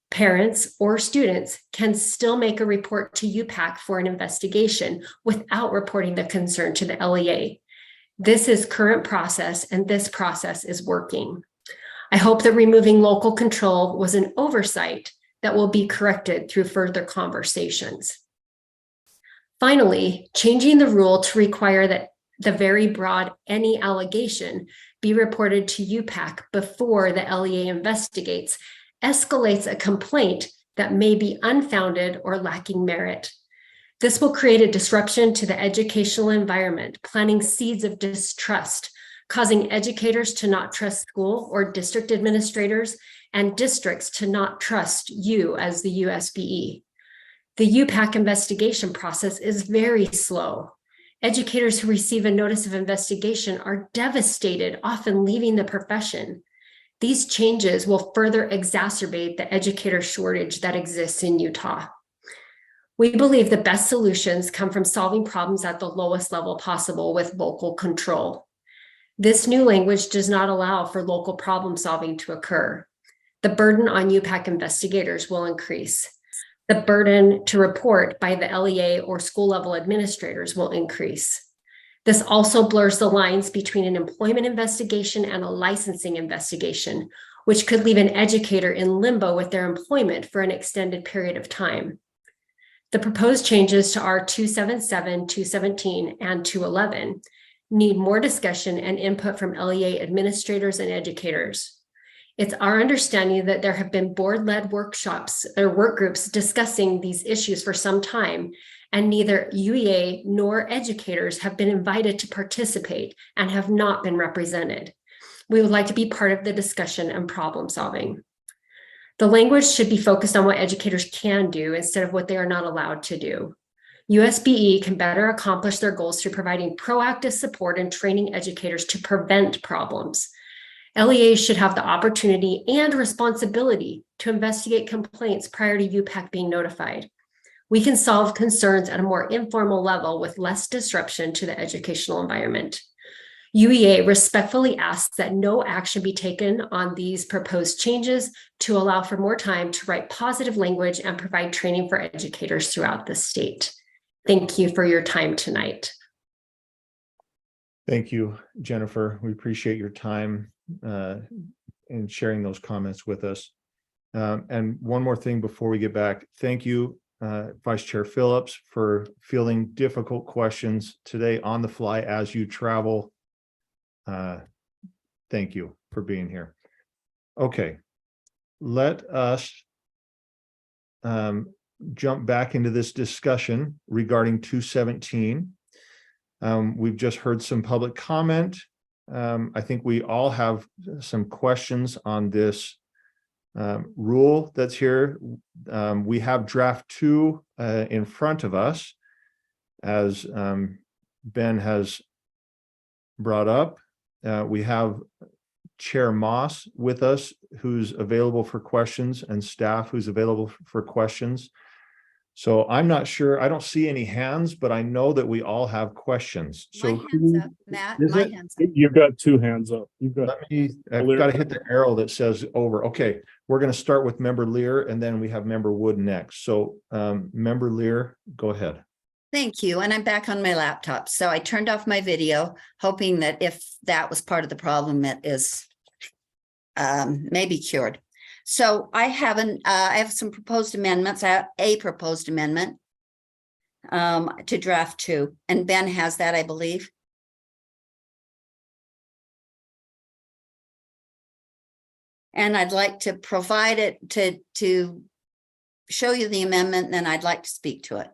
parents or students, can still make a report to UPAC for an investigation without reporting the concern to the LEA. This is current process, and this process is working. I hope that removing local control was an oversight that will be corrected through further conversations. Finally, changing the rule to require that the very broad any allegation be reported to UPAC before the LEA investigates escalates a complaint that may be unfounded or lacking merit. This will create a disruption to the educational environment, planting seeds of distrust, causing educators to not trust school or district administrators and districts to not trust you as the USBE. The UPAC investigation process is very slow. Educators who receive a notice of investigation are devastated, often leaving the profession. These changes will further exacerbate the educator shortage that exists in Utah. We believe the best solutions come from solving problems at the lowest level possible with local control. This new language does not allow for local problem solving to occur. The burden on UPAC investigators will increase. The burden to report by the LEA or school level administrators will increase. This also blurs the lines between an employment investigation and a licensing investigation, which could leave an educator in limbo with their employment for an extended period of time. The proposed changes to R277, 217, and 211 need more discussion and input from LEA administrators and educators. It's our understanding that there have been board-led workshops or work groups discussing these issues for some time, and neither UEA nor educators have been invited to participate and have not been represented. We would like to be part of the discussion and problem solving. The language should be focused on what educators can do instead of what they are not allowed to do. USBE can better accomplish their goals through providing proactive support and training educators to prevent problems. LEAs should have the opportunity and responsibility to investigate complaints prior to UPAC being notified. We can solve concerns at a more informal level with less disruption to the educational environment. UEA respectfully asks that no action be taken on these proposed changes to allow for more time to write positive language and provide training for educators throughout the state. Thank you for your time tonight. Thank you, Jennifer. We appreciate your time and sharing those comments with us. And one more thing before we get back. Thank you, Vice Chair Phillips, for fielding difficult questions today on the fly as you travel. Thank you for being here. Okay, let us jump back into this discussion regarding 217. We've just heard some public comment. I think we all have some questions on this rule that's here. We have draft 2 in front of us, as Ben has brought up. We have Chair Moss with us, who's available for questions, and staff who's available for questions. So I'm not sure, I don't see any hands, but I know that we all have questions. My So hand's up, Matt, is my it? hand's up. You've got 2 hands up. I've I've got to hit the arrow that says over. Okay, we're going to start with Member Lear, and then we have Member Wood next. So Member Lear, go ahead. Thank you. And I'm back on my laptop. So I turned off my video, hoping that if that was part of the problem, it is maybe cured. So I have some proposed amendments. I have a proposed amendment to draft 2, and Ben has that, I believe. And I'd like to provide it to show you the amendment, and then I'd like to speak to it.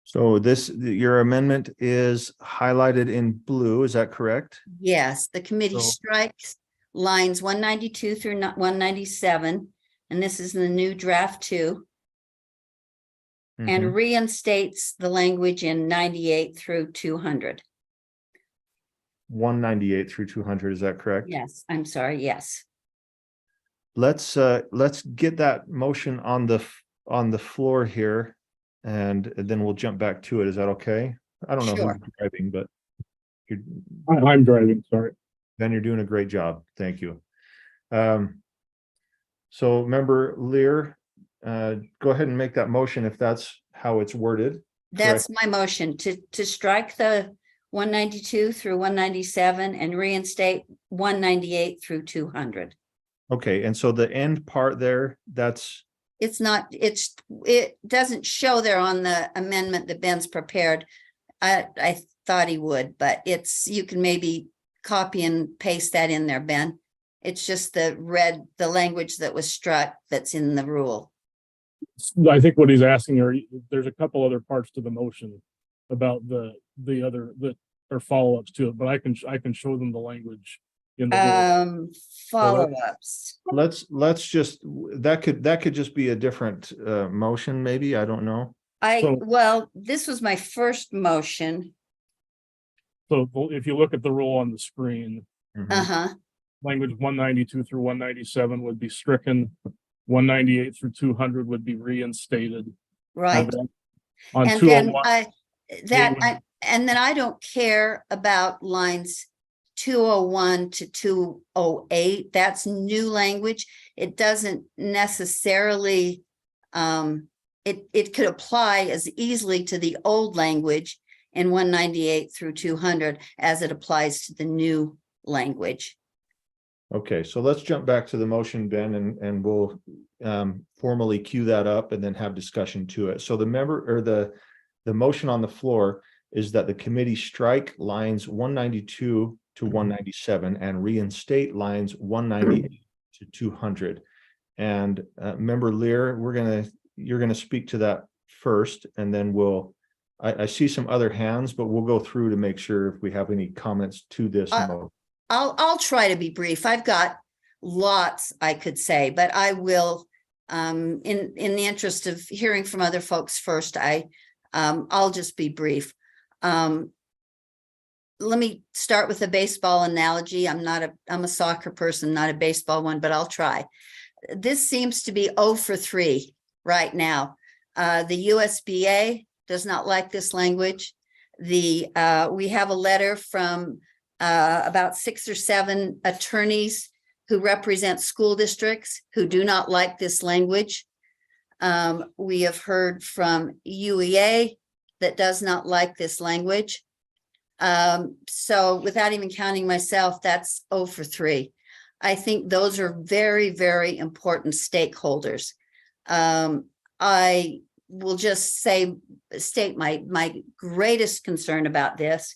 So your amendment is highlighted in blue, is that correct? Yes, the committee strikes lines 192 through 197, and this is the new draft 2, and reinstates the language in 98 through 200. 198 through 200, is that correct? Yes, I'm sorry, yes. Let's get that motion on the floor here, and then we'll jump back to it. Is that okay? I don't know Sure. who's driving, but I'm driving, sorry. Ben, you're doing a great job. Thank you. So Member Lear, go ahead and make that motion if that's how it's worded. That's my motion to strike the 192 through 197 and reinstate 198 through 200. Okay, and so the end part there, it doesn't show there on the amendment that Ben's prepared. I thought he would, but you can maybe copy and paste that in there, Ben. It's just the language that was struck that's in the rule. I think what he's asking there's a couple other parts to the motion about the other that are follow-ups to it, but I can show them the language in the rule. Follow-ups. let's just that could just be a different motion, maybe. I don't know. Well, this was my first motion. So if you look at the rule on the screen, language 192 through 197 would be stricken. 198 through 200 would be reinstated. Right. On and 201, then I don't care about lines 201 to 208. That's new language. It doesn't necessarily it could apply as easily to the old language in 198 through 200 as it applies to the new language. Okay, so let's jump back to the motion, Ben, and we'll formally cue that up and then have discussion to it. So the motion on the floor is that the committee strike lines 192 to 197 and reinstate lines 198 to 200. And Member Lear, you're gonna speak to that first, and then I see some other hands, but we'll go through to make sure if we have any comments to this. I'll try to be brief. I've got lots I could say, but I will in the interest of hearing from other folks first, I'll just be brief. Let me start with a baseball analogy. I'm a soccer person, not a baseball one, but I'll try. This seems to be 0 for 3 right now. The USBA does not like this language. We have a letter from about 6 or 7 attorneys who represent school districts who do not like this language. We have heard from UEA that does not like this language. So without even counting myself, that's 0 for 3. I think those are very, very important stakeholders. I will just state my greatest concern about this,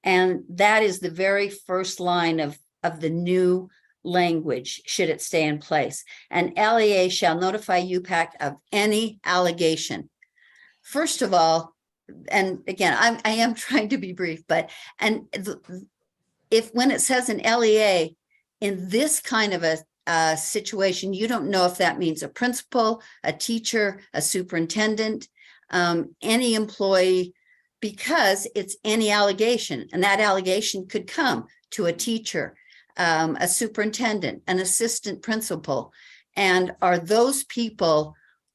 and that is the very first line of the new language, should it stay in place. An LEA shall notify UPAC of any allegation. First of all, and again, I am trying to be brief, but if when it says an LEA in this kind of a situation, you don't know if that means a principal, a teacher, a superintendent, any employee, because it's any allegation, and that allegation could come to a teacher, a superintendent, an assistant principal. And are those people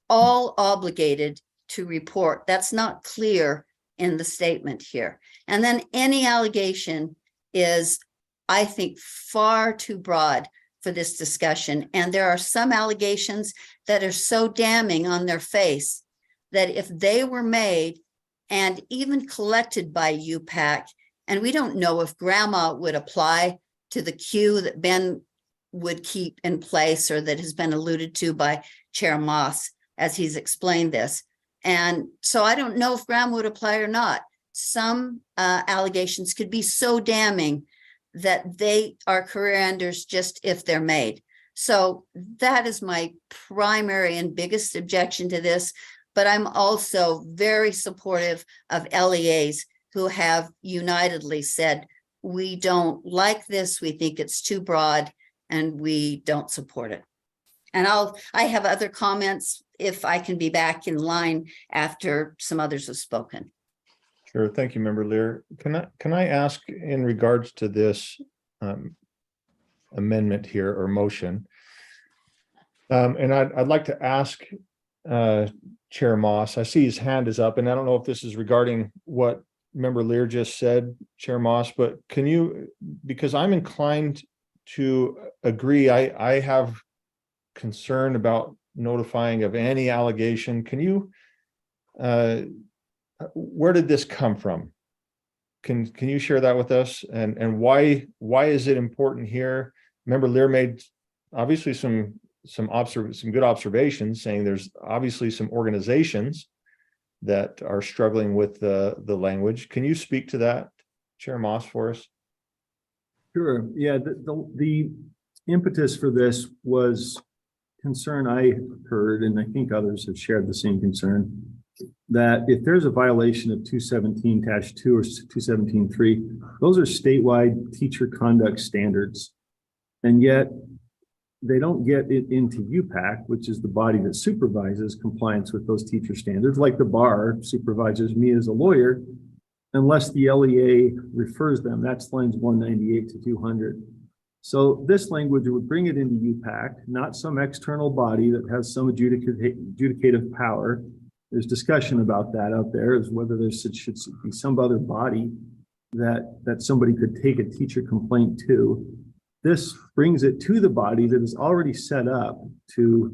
all obligated to report? That's not clear in the statement here. And then any allegation is, I think, far too broad for this discussion. And there are some allegations that are so damning on their face that if they were made and even collected by UPAC, and we don't know if grandma would apply to the queue that Ben would keep in place, or that has been alluded to by Chair Moss as he's explained this. And so I don't know if grandma would apply or not. Some allegations could be so damning that they are career enders just if they're made. So that is my primary and biggest objection to this. But I'm also very supportive of LEAs who have unitedly said, we don't like this, we think it's too broad, and we don't support it. And I have other comments if I can be back in line after some others have spoken. Sure. Thank you, Member Lear. Can I ask in regards to this amendment here or motion? And I'd like to ask Chair Moss, I see his hand is up, and I don't know if this is regarding what Member Lear just said, Chair Moss, but can you, because I'm inclined to agree, I have concern about notifying of any allegation. Can you, where did this come from? Can you share that with us? And why is it important here? Member Lear made obviously some good observations, saying there's obviously some organizations that are struggling with the language. Can you speak to that, Chair Moss, for us? Sure. Yeah, the impetus for this was concern I heard, and I think others have shared the same concern, that if there's a violation of 217-2 or 217-3, those are statewide teacher conduct standards. And yet they don't get it into UPAC, which is the body that supervises compliance with those teacher standards, like the bar supervises me as a lawyer, unless the LEA refers them. That's lines 198 to 200. So this language would bring it into UPAC, not some external body that has some adjudicative power. There's discussion about that out there, as whether there should be some other body that somebody could take a teacher complaint to. This brings it to the body that is already set up to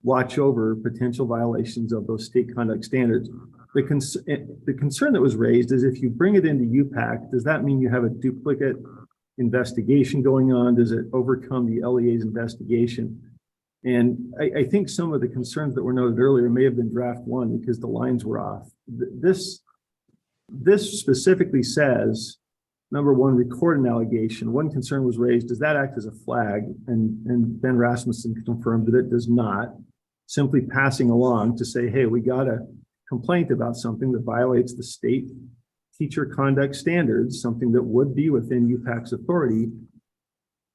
watch over potential violations of those state conduct standards. The concern that was raised is, if you bring it into UPAC, does that mean you have a duplicate investigation going on? Does it overcome the LEA's investigation? And I think some of the concerns that were noted earlier may have been draft one because the lines were off. This specifically says, number one, record an allegation. One concern was raised, does that act as a flag? And Ben Rasmussen confirmed that it does not. Simply passing along to say, hey, we got a complaint about something that violates the state teacher conduct standards, something that would be within UPAC's authority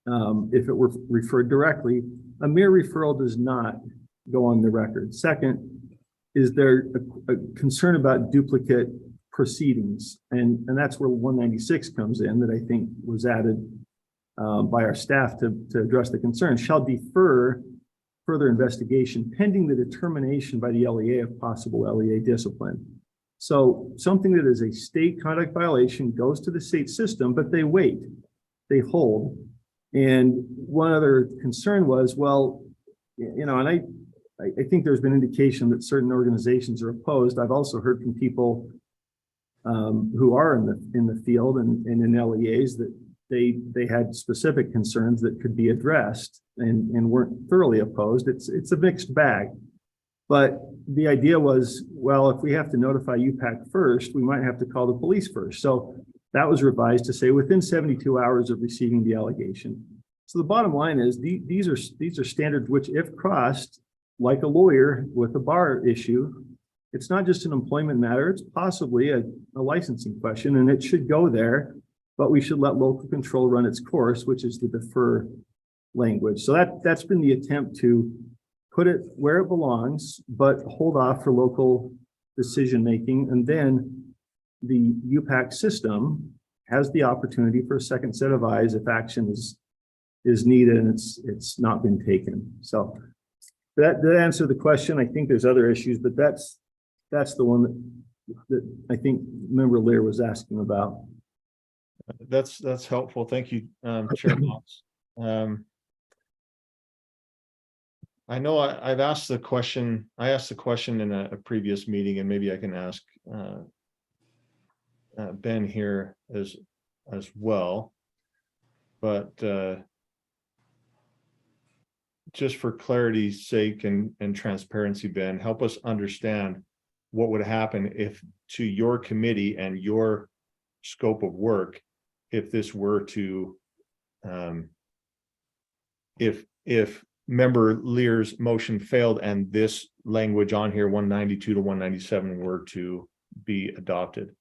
if it were referred directly. A mere referral does not go on the record. Second, is there a concern about duplicate proceedings? And that's where 196 comes in, that I think was added by our staff to address the concern. Shall defer further investigation pending the determination by the LEA of possible LEA discipline. So something that is a state conduct violation goes to the state system, but they wait, they hold. And one other concern was, well, you know, and I think there's been indication that certain organizations are opposed. I've also heard from people who are in the field and in LEAs that they had specific concerns that could be addressed and weren't thoroughly opposed. It's a mixed bag. But the idea was, well, if we have to notify UPAC first, we might have to call the police first. So that was revised to say within 72 hours of receiving the allegation. So the bottom line is these are standards which, if crossed, like a lawyer with a bar issue, it's not just an employment matter, it's possibly a licensing question, and it should go there, but we should let local control run its course, which is the defer language. So that's been the attempt to put it where it belongs, but hold off for local decision-making. And then the UPAC system has the opportunity for a second set of eyes if action is needed and it's not been taken. So that answer the question. I think there's other issues, but that's the one that I think Member Lear was asking about. That's helpful. Thank you, Chair Moss. I know I've asked the question. I asked the question in a previous meeting, and maybe I can ask Ben here as well. But just for clarity's sake and transparency, Ben, help us understand what would happen if to your committee and your scope of work, if this were to, if Member Lear's motion failed and this language on here 192 to 197 were to be adopted.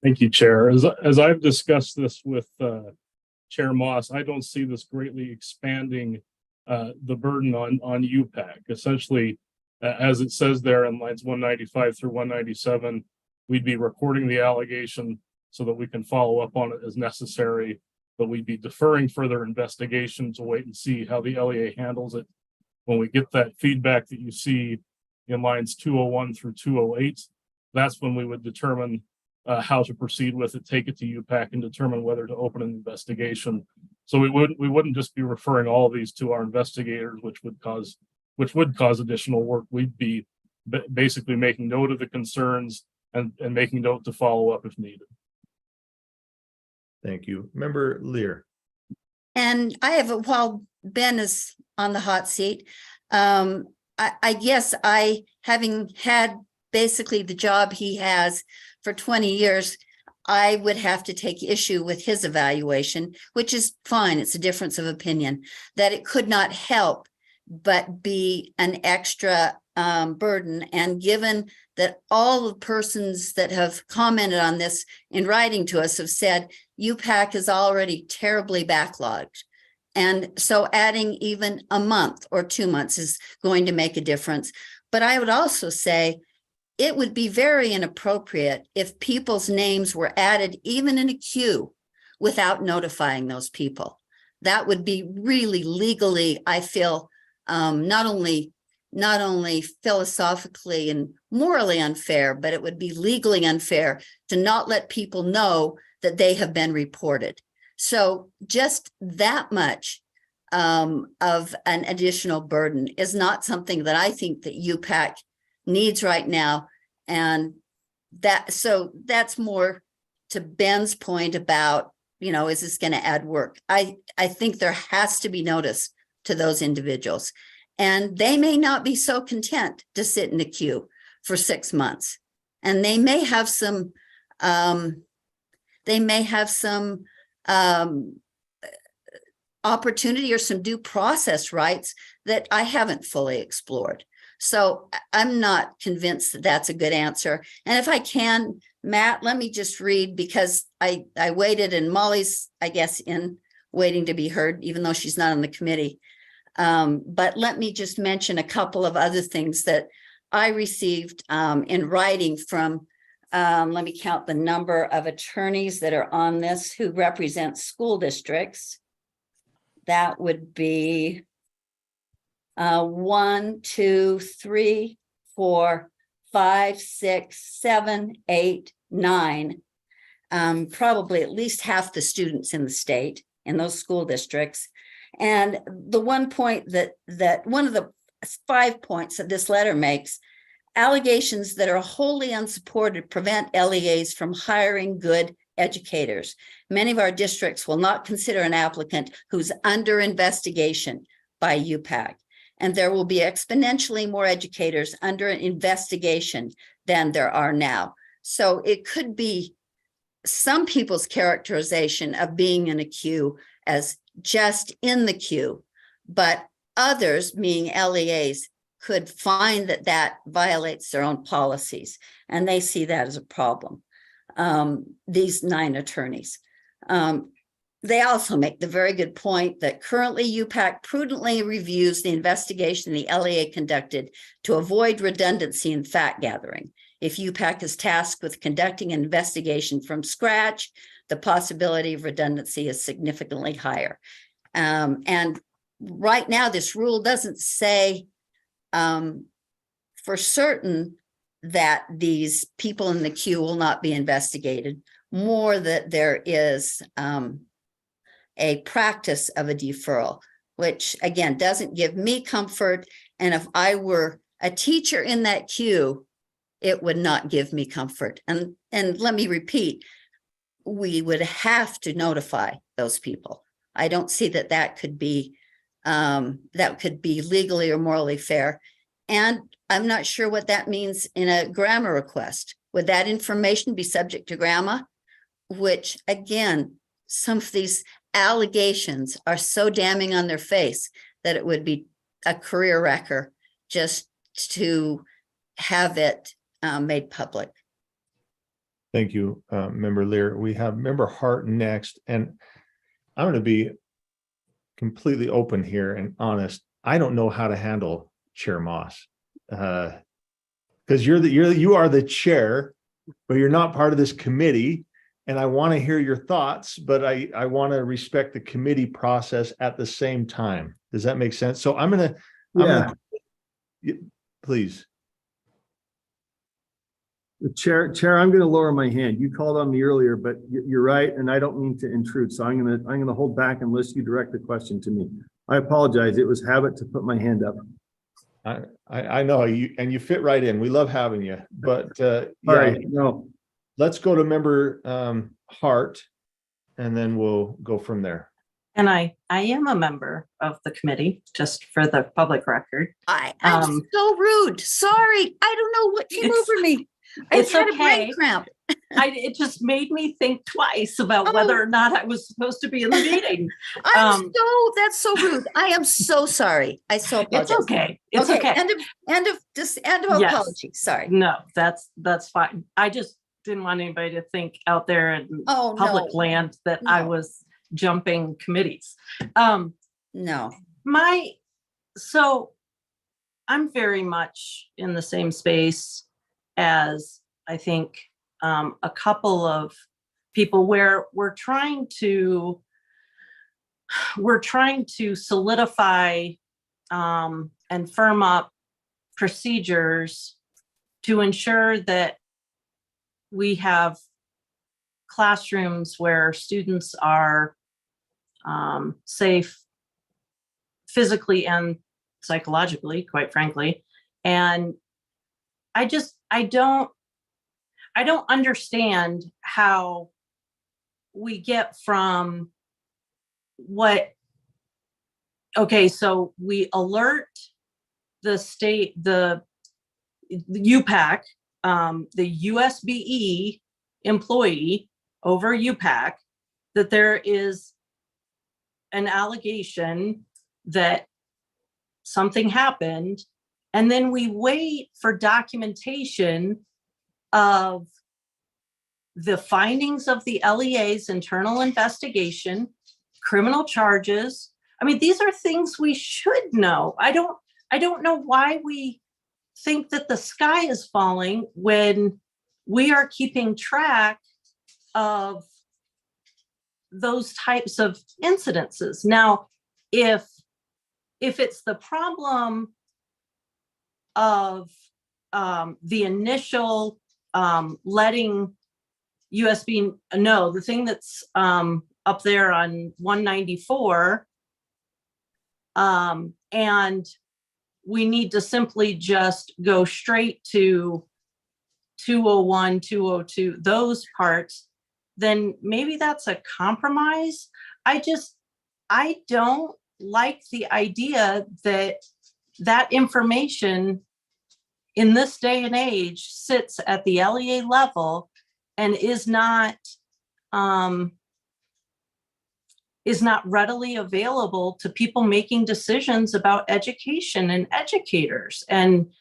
Thank you, Chair. As I've discussed this with Chair Moss, I don't see this greatly expanding the burden on UPAC. Essentially, as it says there in lines 195 through 197, we'd be recording the allegation so that we can follow up on it as necessary, but we'd be deferring further investigation to wait and see how the LEA handles it. When we get that feedback that you see in lines 201 through 208, that's when we would determine how to proceed with it, take it to UPAC and determine whether to open an investigation. So we wouldn't just be referring all of these to our investigators, which would cause additional work. We'd be basically making note of the concerns and making note to follow up if needed. Thank you. Member Lear. And I have, while Ben is on the hot seat, I guess having had basically the job he has for 20 years, I would have to take issue with his evaluation, which is fine. It's a difference of opinion, that it could not help but be an extra burden. And given that all the persons that have commented on this in writing to us have said UPAC is already terribly backlogged. And so adding even a month or 2 months is going to make a difference. But I would also say it would be very inappropriate if people's names were added even in a queue without notifying those people. That would be really legally, I feel, not only philosophically and morally unfair, but it would be legally unfair to not let people know that they have been reported. So just that much of an additional burden is not something that I think that UPAC needs right now. And so that's more to Ben's point about, is this going to add work? I think there has to be notice to those individuals. And they may not be so content to sit in a queue for 6 months. And they may have some opportunity or some due process rights that I haven't fully explored. So I'm not convinced that that's a good answer. And if I can, Matt, let me just read, because I waited, and Molly's, I guess, in waiting to be heard, even though she's not on the committee. But let me just mention a couple of other things that I received in writing from, let me count the number of attorneys that are on this who represent school districts. That would be 1, 2, 3, 4, 5, 6, 7, 8, 9. Probably at least half the students in the state in those school districts. And the one point that one of the 5 points that this letter makes, allegations that are wholly unsupported prevent LEAs from hiring good educators. Many of our districts will not consider an applicant who's under investigation by UPAC. And there will be exponentially more educators under an investigation than there are now. So it could be some people's characterization of being in a queue as just in the queue, but others, meaning LEAs, could find that that violates their own policies, and they see that as a problem. These 9 attorneys. They also make the very good point that currently UPAC prudently reviews the investigation the LEA conducted to avoid redundancy in fact gathering. If UPAC is tasked with conducting an investigation from scratch, the possibility of redundancy is significantly higher. And right now, this rule doesn't say for certain that these people in the queue will not be investigated, more that there is a practice of a deferral, which again, doesn't give me comfort. And if I were a teacher in that queue, it would not give me comfort. And let me repeat, we would have to notify those people. I don't see that that could be legally or morally fair. And I'm not sure what that means in a GRAMA request. Would that information be subject to GRAMA? Which again, some of these allegations are so damning on their face that it would be a career wrecker just to have it made public. Thank you, Member Lear. We have Member Hart next, and I'm going to be completely open here and honest. I don't know how to handle Chair Moss, because you are the chair, but you're not part of this committee. And I want to hear your thoughts, but I want to respect the committee process at the same time. Does that make sense? So I'm gonna please. Chair, I'm going to lower my hand. You called on me earlier, but you're right, and I don't mean to intrude. So I'm going to hold back unless you direct the question to me. I apologize. It was habit to put my hand up. I know you, and you fit right in. We love having you, but all right, no. Let's go to Member Hart, and then we'll go from there. And I am a member of the committee, just for the public record. I'm so rude. Sorry. I don't know what came over me. I had a brain cramp. It just made me think twice about whether or not I was supposed to be in the meeting. That's so rude. I am so sorry. I so apologize. It's okay. It's okay. End of Yes. apology. Sorry. No, that's fine. I just didn't want anybody to think out there in public land that I was jumping committees. No. So I'm very much in the same space as I think a couple of people where we're trying to solidify and firm up procedures to ensure that we have classrooms where students are safe physically and psychologically, quite frankly. And I don't understand how we get from so we alert the state, the UPAC, the USBE employee over UPAC, that there is an allegation that something happened, and then we wait for documentation of the findings of the LEA's internal investigation, criminal charges. I mean, these are things we should know. I don't know why we think that the sky is falling when we are keeping track of those types of incidences. Now, if it's the problem of the initial letting USB know, the thing that's up there on 194, and we need to simply just go straight to 201, 202, those parts, then maybe that's a compromise. I don't like the idea that that information in this day and age sits at the LEA level and is not readily available to people making decisions about education and educators. And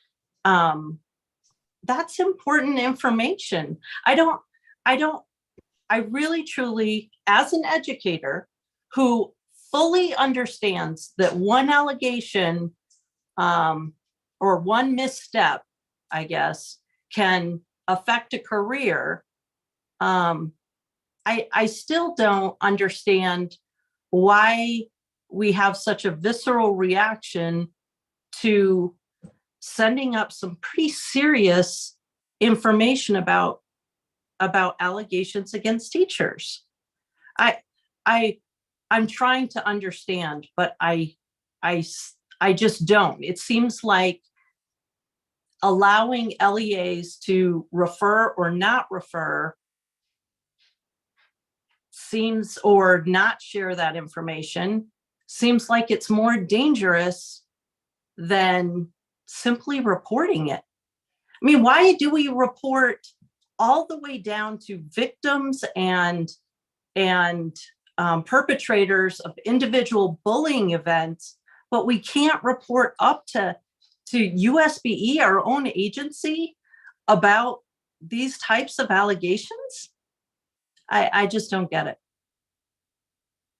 that's important information. I really, truly, as an educator who fully understands that one allegation or one misstep, I guess, can affect a career, I still don't understand why we have such a visceral reaction to sending up some pretty serious information about allegations against teachers. I'm trying to understand, but I just don't. It seems like allowing LEAs to refer or not refer seems, or not share that information, seems like it's more dangerous than simply reporting it. I mean, why do we report all the way down to victims and perpetrators of individual bullying events, but we can't report up to USBE, our own agency, about these types of allegations? I just don't get it.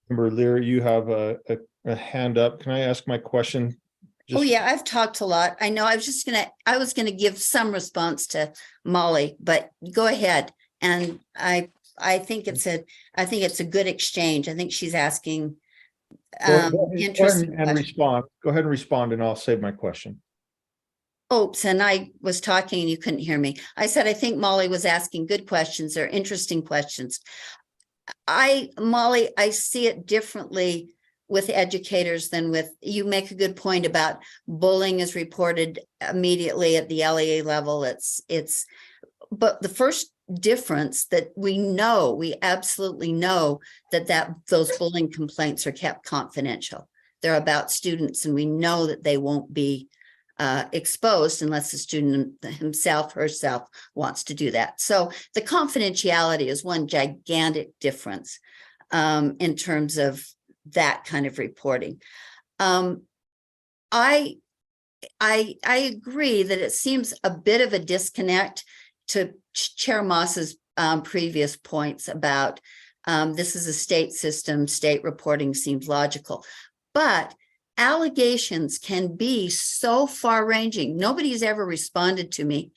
Member Lear, you have a hand up. Can I ask my question? Oh yeah, I've talked a lot. I know. I was gonna give some response to Molly, but go ahead. And I think it's a good exchange. I think she's asking interesting and respond. Go ahead and respond, and I'll save my question. Oops, and I was talking and you couldn't hear me. I said, I think Molly was asking good questions. They're interesting questions. Molly, I see it differently with educators than with, you make a good point about bullying is reported immediately at the LEA level. But the first difference that we absolutely know that those bullying complaints are kept confidential. They're about students, and we know that they won't be exposed unless the student himself, herself wants to do that. So the confidentiality is one gigantic difference in terms of that kind of reporting. I agree that it seems a bit of a disconnect to Chair Moss's previous points about this is a state system, state reporting seems logical, but allegations can be so far-ranging. Nobody's ever responded to me,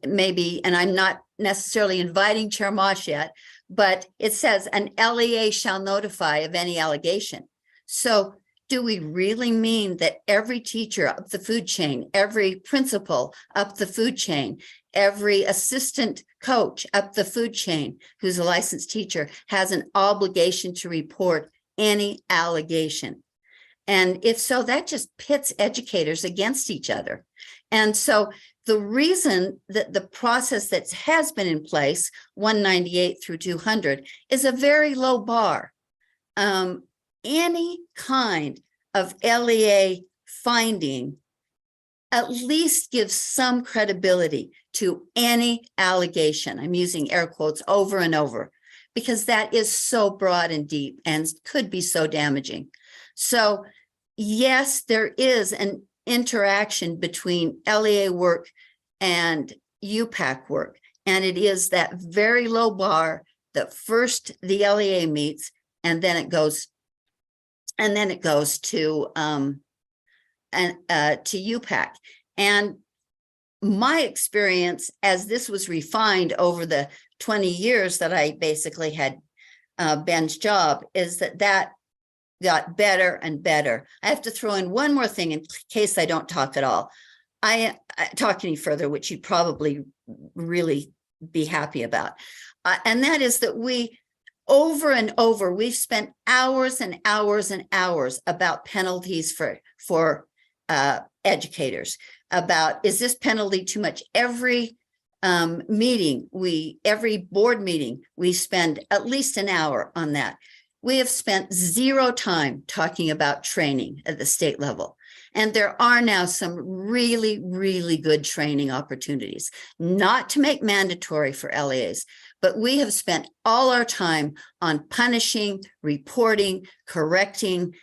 maybe, and I'm not necessarily inviting Chair Moss yet, but it says an LEA shall notify of any allegation. So do we really mean that every teacher up the food chain, every principal up the food chain, every assistant coach up the food chain who's a licensed teacher has an obligation to report any allegation? And if so, that just pits educators against each other. And so the reason that the process that has been in place, 198 through 200, is a very low bar. Any kind of LEA finding at least gives some credibility to any allegation. I'm using air quotes over and over because that is so broad and deep and could be so damaging. So yes, there is an interaction between LEA work and UPAC work. And it is that very low bar that first the LEA meets and then it goes and then it goes to UPAC. And my experience, as this was refined over the 20 years that I basically had Ben's job, is that got better and better. I have to throw in one more thing in case I don't talk at all. I talk any further, which you'd probably really be happy about. And that is that we, over and over, we've spent hours and hours and hours about penalties for educators, about, is this penalty too much? Every meeting, every board meeting, we spend at least an hour on that. We have spent zero time talking about training at the state level. And there are now some really, really good training opportunities, not to make mandatory for LEAs, but we have spent all our time on punishing, reporting, correcting,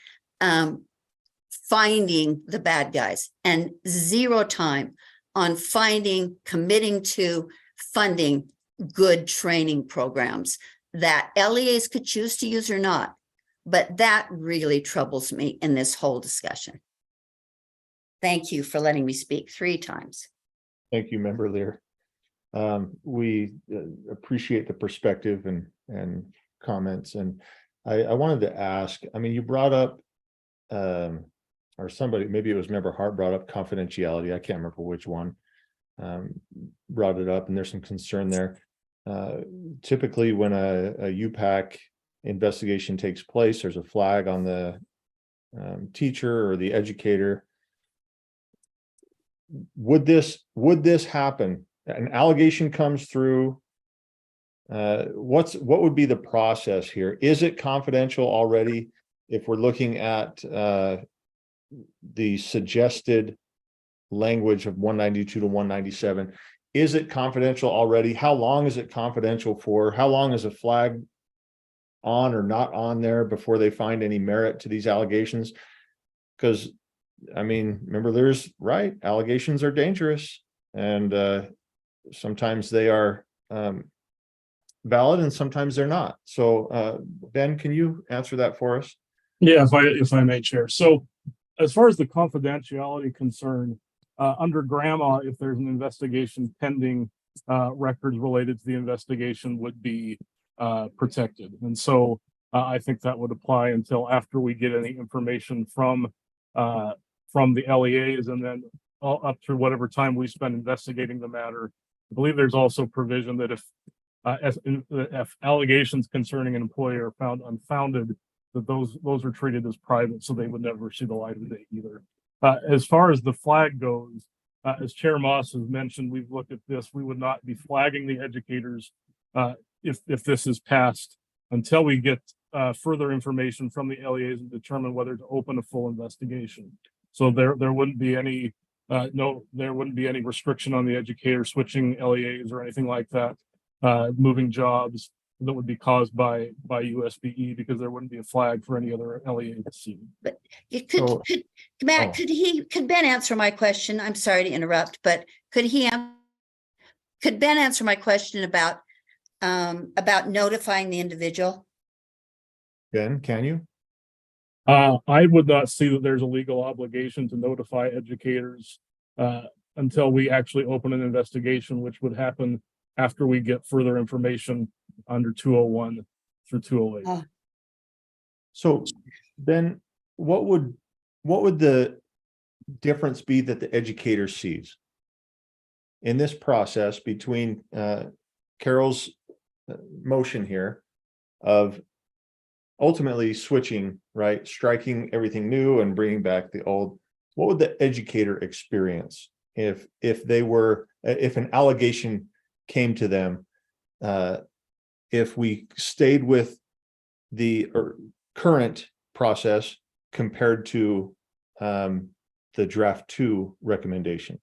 finding the bad guys, and zero time on finding, committing to, funding good training programs that LEAs could choose to use or not. But that really troubles me in this whole discussion. Thank you for letting me speak 3 times. Thank you, Member Lear. We appreciate the perspective and comments. And I wanted to ask, I mean, you brought up, or somebody, maybe it was Member Hart, brought up confidentiality. I can't remember which one brought it up, and there's some concern there. Typically when a UPAC investigation takes place, there's a flag on the teacher or the educator. Would this happen? An allegation comes through. What would be the process here? Is it confidential already? If we're looking at the suggested language of 192 to 197, is it confidential already? How long is it confidential for? How long is a flag on or not on there before they find any merit to these allegations? Because, I mean, remember, there's right, allegations are dangerous, and sometimes they are valid and sometimes they're not. So Ben, can you answer that for us? Yeah, if I may, Chair. So as far as the confidentiality concern, under grandma, if there's an investigation pending, records related to the investigation would be protected. And so I think that would apply until after we get any information from the LEAs, and then up through whatever time we spend investigating the matter. I believe there's also provision that if allegations concerning an employee are found unfounded, that those are treated as private, so they would never see the light of day either. As far as the flag goes, as Chair Moss has mentioned, we've looked at this. We would not be flagging the educators if this is passed until we get further information from the LEAs and determine whether to open a full investigation. So there wouldn't be any there wouldn't be any restriction on the educator switching LEAs or anything like that, moving jobs that would be caused by USBE, because there wouldn't be a flag for any other LEA to see. But you could Matt, could Ben answer my question? I'm sorry to interrupt, but could Ben answer my question about notifying the individual? Ben, can you? I would not see that there's a legal obligation to notify educators until we actually open an investigation, which would happen after we get further information under 201 through 208. So Ben, what would the difference be that the educator sees in this process between Carol's motion here of ultimately switching, right, striking everything new and bringing back the old? What would the educator experience if an allegation came to them, if we stayed with the current process compared to the draft 2 recommendation?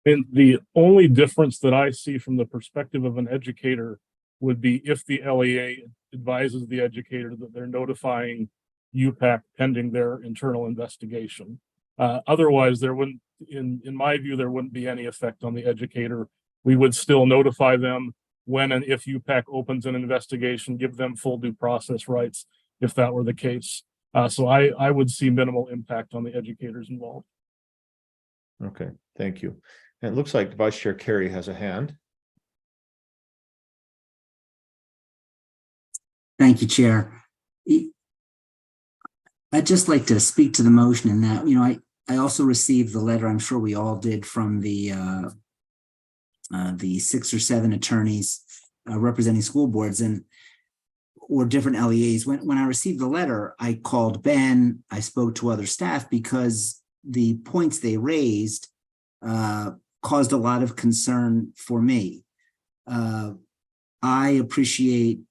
And the only difference that I see from the perspective of an educator would be if the LEA advises the educator that they're notifying UPAC pending their internal investigation. Otherwise, there wouldn't, in my view, there wouldn't be any effect on the educator. We would still notify them when and if UPAC opens an investigation, give them full due process rights if that were the case. So I would see minimal impact on the educators involved. Okay, thank you. And it looks like Vice Chair Carey has a hand. Thank you, Chair. I'd just like to speak to the motion in that, I also received the letter, I'm sure we all did, from the 6 or 7 attorneys representing school boards or different LEAs. When I received the letter, I called Ben, I spoke to other staff because the points they raised caused a lot of concern for me. I appreciate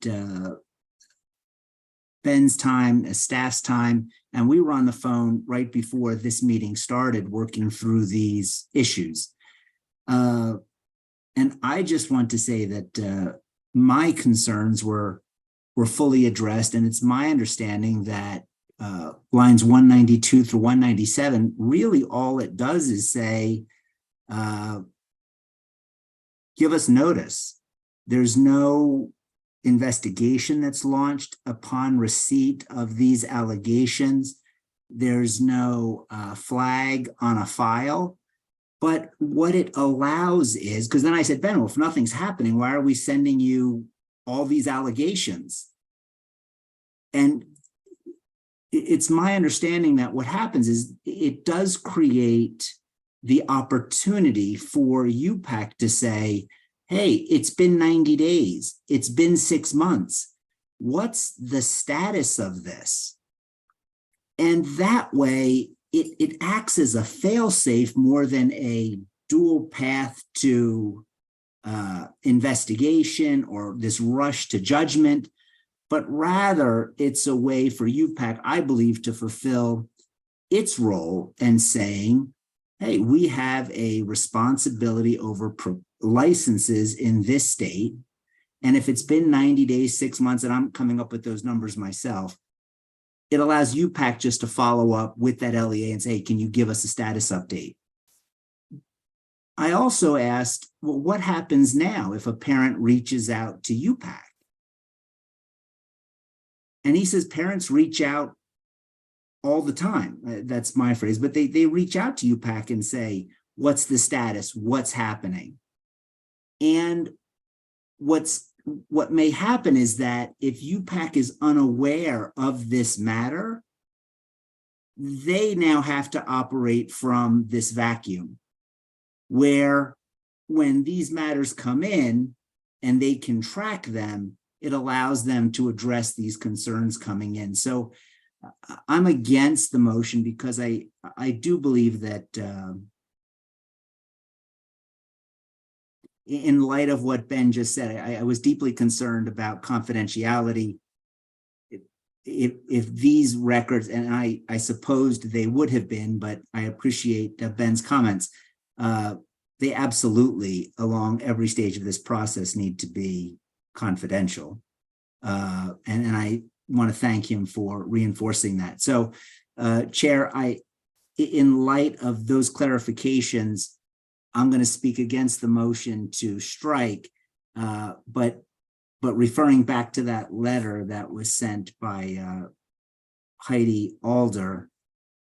Ben's time, staff's time, and we were on the phone right before this meeting started working through these issues. And I just want to say that my concerns were fully addressed, and it's my understanding that lines 192 through 197, really all it does is say, give us notice. There's no investigation that's launched upon receipt of these allegations. There's no flag on a file. But what it allows is, because then I said, Ben, well, if nothing's happening, why are we sending you all these allegations? And it's my understanding that what happens is it does create the opportunity for UPAC to say, hey, it's been 90 days. It's been 6 months. What's the status of this? And that way, it acts as a fail-safe more than a dual path to investigation or this rush to judgment, but rather it's a way for UPAC, I believe, to fulfill its role and saying, hey, we have a responsibility over licenses in this state. And if it's been 90 days, 6 months, and I'm coming up with those numbers myself, it allows UPAC just to follow up with that LEA and say, hey, can you give us a status update? I also asked, well, what happens now if a parent reaches out to UPAC? And he says parents reach out all the time. That's my phrase, but they reach out to UPAC and say, what's the status? What's happening? And what may happen is that if UPAC is unaware of this matter, they now have to operate from this vacuum, where when these matters come in and they can track them, it allows them to address these concerns coming in. So I'm against the motion because I do believe that in light of what Ben just said, I was deeply concerned about confidentiality. If these records, and I supposed they would have been, but I appreciate Ben's comments, they absolutely, along every stage of this process, need to be confidential. And I want to thank him for reinforcing that. So, Chair, in light of those clarifications, I'm going to speak against the motion to strike, but referring back to that letter that was sent by Heidi Alder,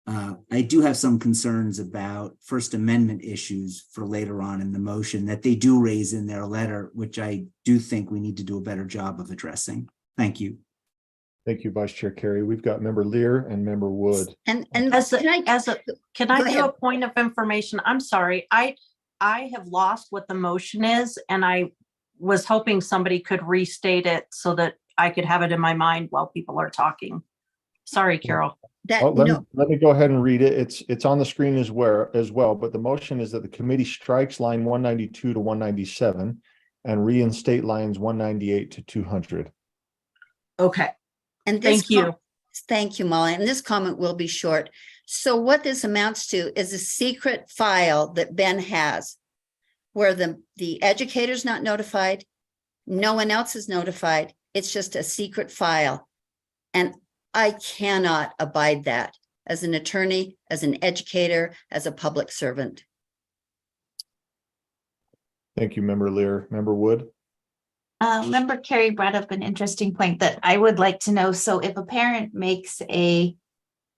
I do have some concerns about First Amendment issues for later on in the motion that they do raise in their letter, which I do think we need to do a better job of addressing. Thank you. Thank you, Vice Chair Carey. We've got Member Lear and Member Wood. And can I Go do ahead. a point of information? I'm sorry. I have lost what the motion is, and I was hoping somebody could restate it so that I could have it in my mind while people are talking. Sorry, Carol. Let me go ahead and read it. It's on the screen as well, but the motion is that the committee strikes line 192 to 197 and reinstate lines 198 to 200. Okay. And Thank you. Thank you, Molly. And this comment will be short. So what this amounts to is a secret file that Ben has where the educator's not notified, no one else is notified. It's just a secret file. And I cannot abide that as an attorney, as an educator, as a public servant. Thank you, Member Lear. Member Wood? Member Carey brought up an interesting point that I would like to know. So if a parent makes a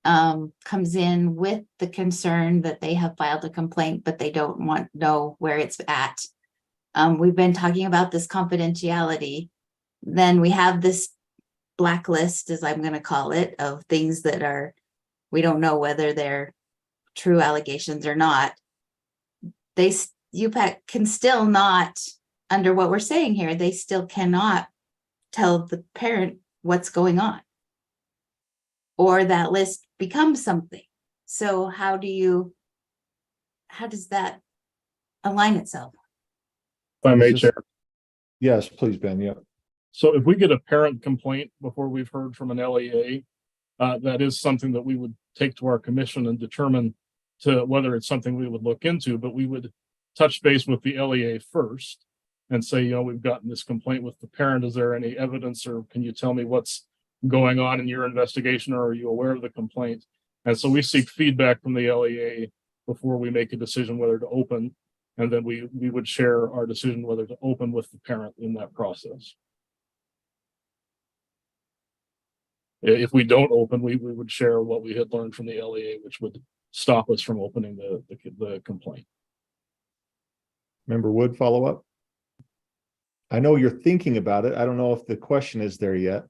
comes in with the concern that they have filed a complaint, but they don't want to know where it's at. We've been talking about this confidentiality. Then we have this blacklist, as I'm going to call it, of things that are, we don't know whether they're true allegations or not. UPAC can still not, under what we're saying here, they still cannot tell the parent what's going on, or that list becomes something. So how does that align itself? If I may, Is this- Chair. Yes, please, Ben. Yeah. So if we get a parent complaint before we've heard from an LEA, that is something that we would take to our commission and determine to whether it's something we would look into, but we would touch base with the LEA first and say, you know, we've gotten this complaint with the parent. Is there any evidence, or can you tell me what's going on in your investigation, or are you aware of the complaint? And so we seek feedback from the LEA before we make a decision whether to open. And then we would share our decision whether to open with the parent in that process. If we don't open, we would share what we had learned from the LEA, which would stop us from opening the complaint. Member Wood, follow up. I know you're thinking about it. I don't know if the question is there yet.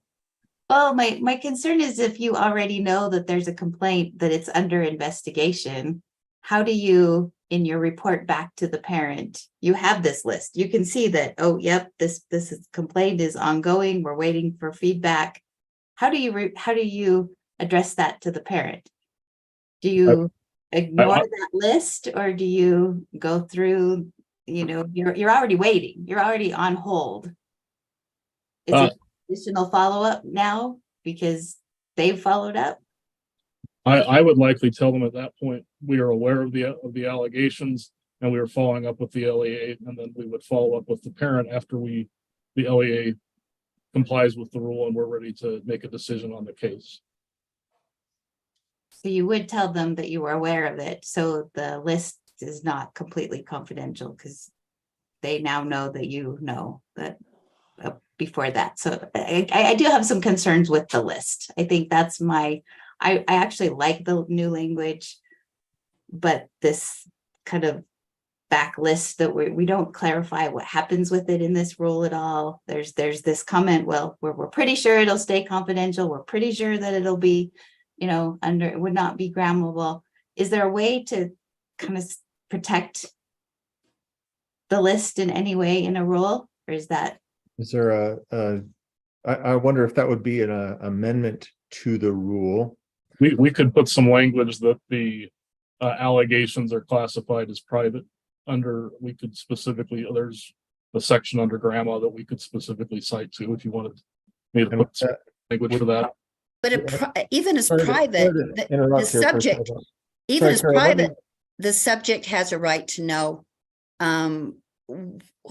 Well, my concern is if you already know that there's a complaint, that it's under investigation, how do you, in your report back to the parent, you have this list, you can see that, oh, yep, this complaint is ongoing, we're waiting for feedback. How do you address that to the parent? Do you ignore that list, or do you go through, you know, you're already waiting, you're already on hold? Is it additional follow-up now because they've followed up? I would likely tell them at that point, we are aware of the allegations and we are following up with the LEA, and then we would follow up with the parent after the LEA complies with the rule and we're ready to make a decision on the case. So you would tell them that you were aware of it, so the list is not completely confidential, because they now know that you know that before that. So I do have some concerns with the list. I think that's I actually like the new language, but this kind of backlist that we don't clarify what happens with it in this rule at all. There's this comment, well, we're pretty sure it'll stay confidential. We're pretty sure that it'll be, you know, it would not be grammable. Is there a way to kind of protect the list in any way in a rule, or is there I wonder if that would be an amendment to the rule. We could put some language that the allegations are classified as private we could specifically, there's a section under grandma that we could specifically cite to if you wanted me to put some language for that. But even as private, the subject, even as private, the subject has a right to know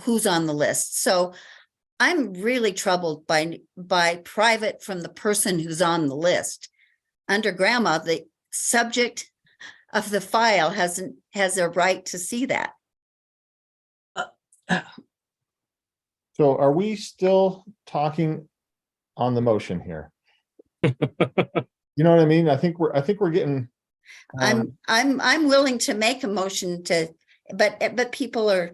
who's on the list. So I'm really troubled by private from the person who's on the list. Under grandma, the subject of the file has a right to see that. So are we still talking on the motion here? You know what I mean? I think we're getting. I'm willing to make a motion but people are.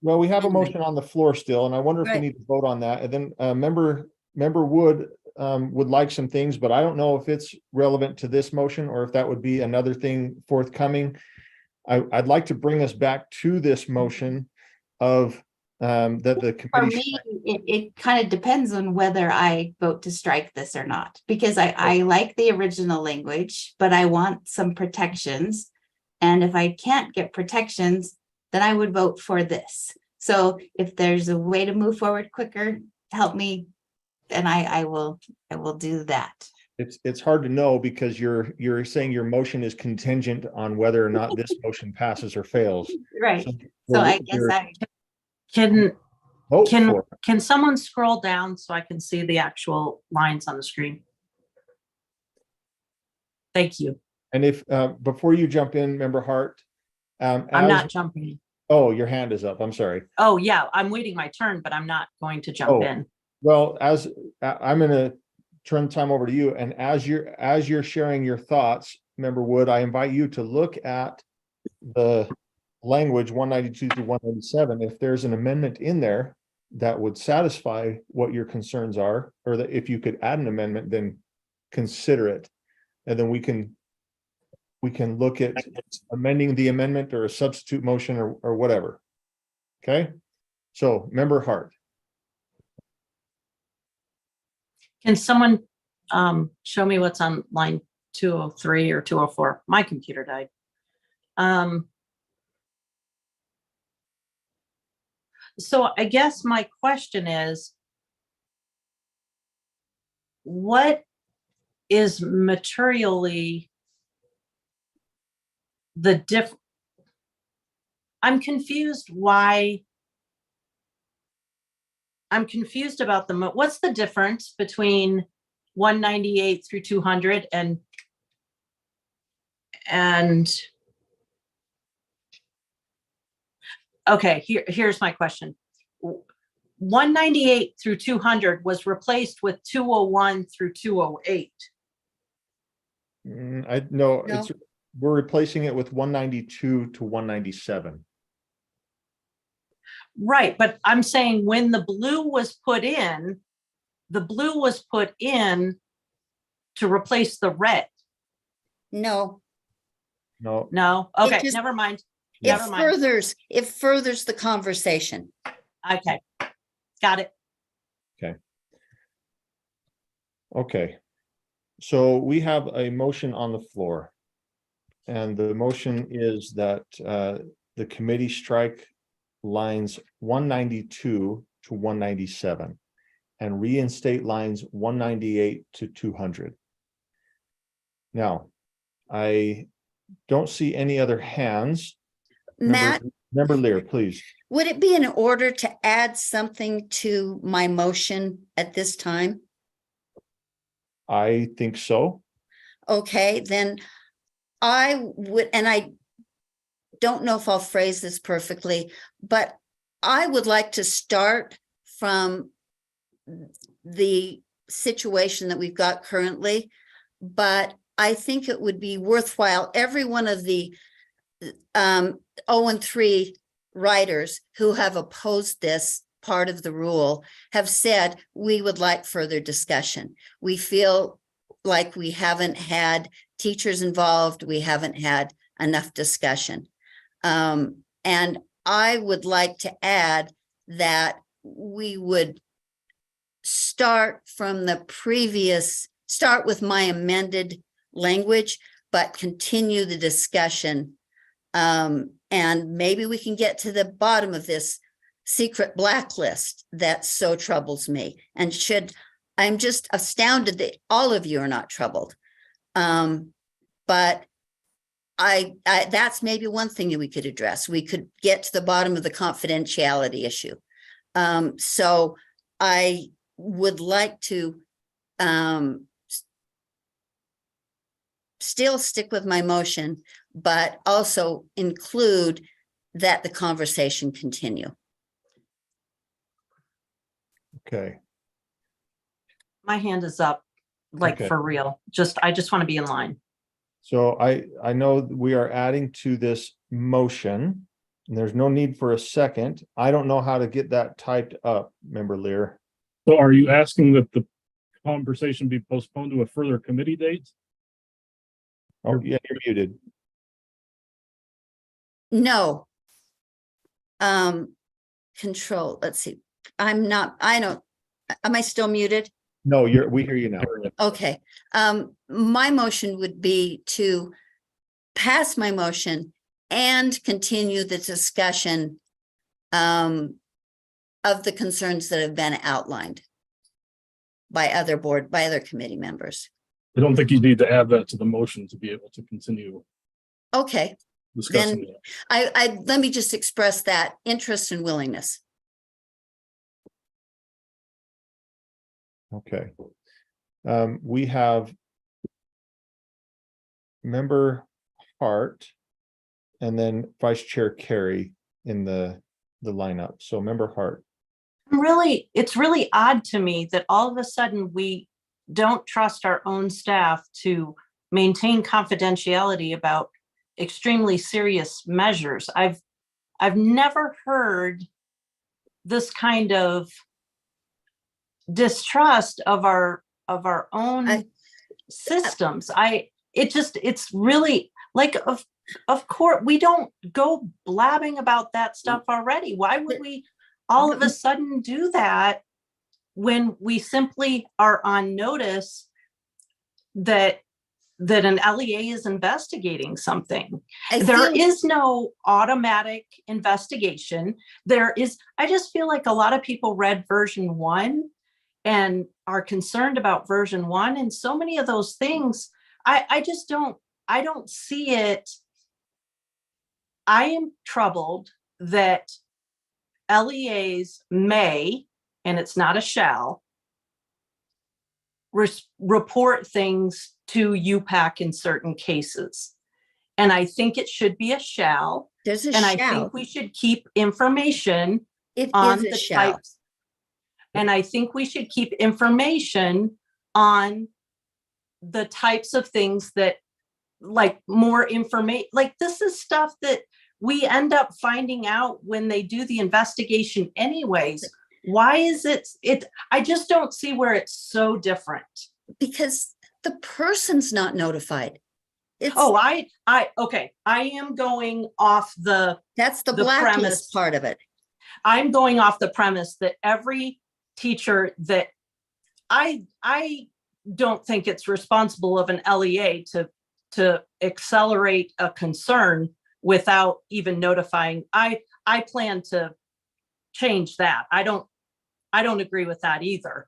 Well, we have a motion on the floor still, and I wonder if we need to vote on that. And then member Wood would like some things, but I don't know if it's relevant to this motion or if that would be another thing forthcoming. I'd like to bring us back to this motion of that the committee. For me, it kind of depends on whether I vote to strike this or not, because I like the original language, but I want some protections. And if I can't get protections, then I would vote for this. So if there's a way to move forward quicker, help me, and I will do that. It's hard to know because you're saying your motion is contingent on whether or not this motion passes or fails. Right. So I guess can someone scroll down so I can see the actual lines on the screen? Thank you. And if before you jump in, Member Hart, I'm not jumping. Oh, your hand is up. I'm sorry. Oh, yeah, I'm waiting my turn, but I'm not going to jump in. Well, as I'm going to turn the time over to you. And as you're sharing your thoughts, Member Wood, I invite you to look at the language 192 through 197. If there's an amendment in there that would satisfy what your concerns are, or that if you could add an amendment, then consider it. And then we can look at amending the amendment or a substitute motion or whatever. Okay, so Member Hart. Can someone show me what's on line 203 or 204? My computer died. So I guess my question is, what is materially the difference? I'm confused why. I'm confused about what's the difference between 198 through 200 and okay, here's my question. 198 through 200 was replaced with 201 through 208. No, we're replacing it with 192 to 197. Right, but I'm saying when the blue was put in to replace the red. No. No. Okay, just- never mind. It furthers the conversation. Okay, got it. Okay. So we have a motion on the floor. And the motion is that the committee strike lines 192 to 197 and reinstate lines 198 to 200. Now, I don't see any other hands. Matt, Member Lear, please. would it be in order to add something to my motion at this time? I think so. Okay, then I would, and I don't know if I'll phrase this perfectly, but I would like to start from the situation that we've got currently, but I think it would be worthwhile. Every one of the 0 and 3 writers who have opposed this part of the rule have said we would like further discussion. We feel like we haven't had teachers involved. We haven't had enough discussion. And I would like to add that we would start with my amended language, but continue the discussion. And maybe we can get to the bottom of this secret blacklist that so troubles me. And I'm just astounded that all of you are not troubled. But that's maybe one thing that we could address. We could get to the bottom of the confidentiality issue. So I would like to still stick with my motion, but also include that the conversation continue. Okay. My hand is up, like Okay. for real. I just want to be in line. So I know we are adding to this motion, and there's no need for a second. I don't know how to get that typed up, Member Lear. So are you asking that the conversation be postponed to a further committee date? Oh, yeah, you're muted. No. Control, let's see. Am I still muted? No, we hear you now. Okay. My motion would be to pass my motion and continue the discussion of the concerns that have been outlined by other committee members. I don't think you need to add that to the motion to be able to continue Okay, discussing then it. let me just express that interest and willingness. Okay. We have Member Hart and then Vice Chair Carey in the lineup. So Member Hart. It's really odd to me that all of a sudden we don't trust our own staff to maintain confidentiality about extremely serious measures. I've never heard this kind of distrust of our own systems. It's really like, of course, we don't go blabbing about that stuff already. Why would we all of a sudden do that when we simply are on notice that an LEA is investigating something? There is no automatic investigation. I just feel like a lot of people read version 1 and are concerned about version 1, and so many of those things, I don't see it. I am troubled that LEAs may, and it's not a shall, report things to UPAC in certain cases. And I think it should be a shall. There's a and shall. I think we should keep information It on is a the shall. types. And I think we should keep information on the types of things that, like, more information, like this is stuff that we end up finding out when they do the investigation anyways. Why is it, I just don't see where it's so different. Because the person's not notified. Okay. I am going off that's the premise. blacklist part of it. I'm going off the premise that every teacher that I don't think it's responsible of an LEA to accelerate a concern without even notifying. I plan to change that. I don't agree with that either.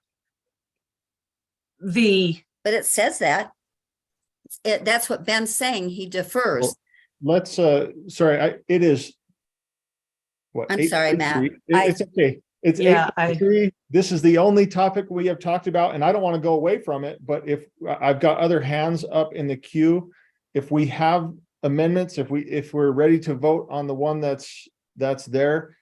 But it says that. That's what Ben's saying. He defers. Well, let's, sorry, it is. What? I'm sorry, Matt. It's okay. It's 8:03. This is the only topic we have talked about, and I don't want to go away from it, but if I've got other hands up in the queue, if we have amendments, if we're ready to vote on the one that's there,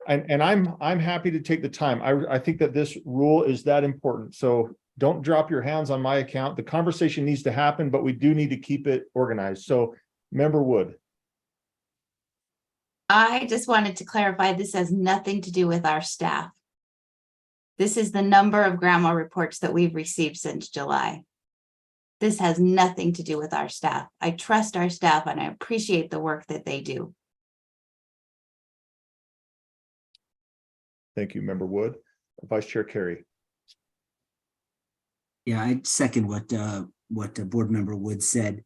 and I'm happy to take the time. I think that this rule is that important. So don't drop your hands on my account. The conversation needs to happen, but we do need to keep it organized. So Member Wood. I just wanted to clarify, this has nothing to do with our staff. This is the number of grandma reports that we've received since July. This has nothing to do with our staff. I trust our staff and I appreciate the work that they do. Thank you, Member Wood. Vice Chair Carey. Yeah, I second what Board Member Wood said.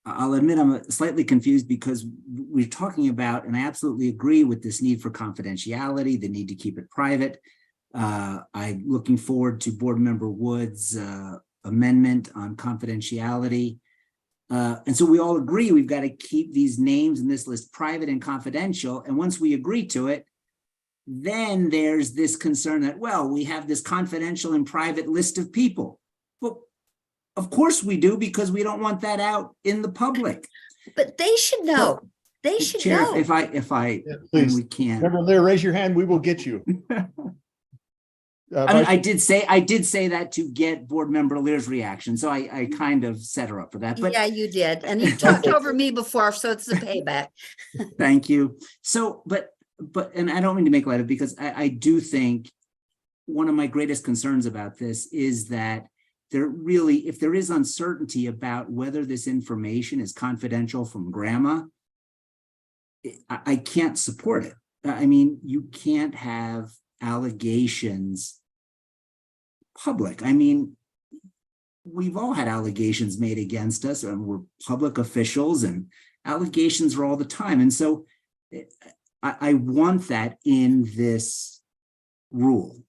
I'll admit I'm slightly confused because we're talking about, and I absolutely agree with this need for confidentiality, the need to keep it private. I'm looking forward to Board Member Wood's amendment on confidentiality. And so we all agree we've got to keep these names in this list private and confidential. And once we agree to it, then there's this concern that, well, we have this confidential and private list of people. Well, of course we do, because we don't want that out in the public. But they should know. They should Chair, know. if I please. we can. Member Lear, raise your hand. We will get you. I mean, I did say that to get Board Member Lear's reaction, so I kind of set her up for that. But yeah, you did, and you talked over me before, so it's the payback. Thank you. So, but, and I don't mean to make light of it, because I do think one of my greatest concerns about this is that if there is uncertainty about whether this information is confidential from grandma, I can't support it. I mean, you can't have allegations public. I mean, we've all had allegations made against us, and we're public officials, and allegations are all the time. And so I want that in this rule.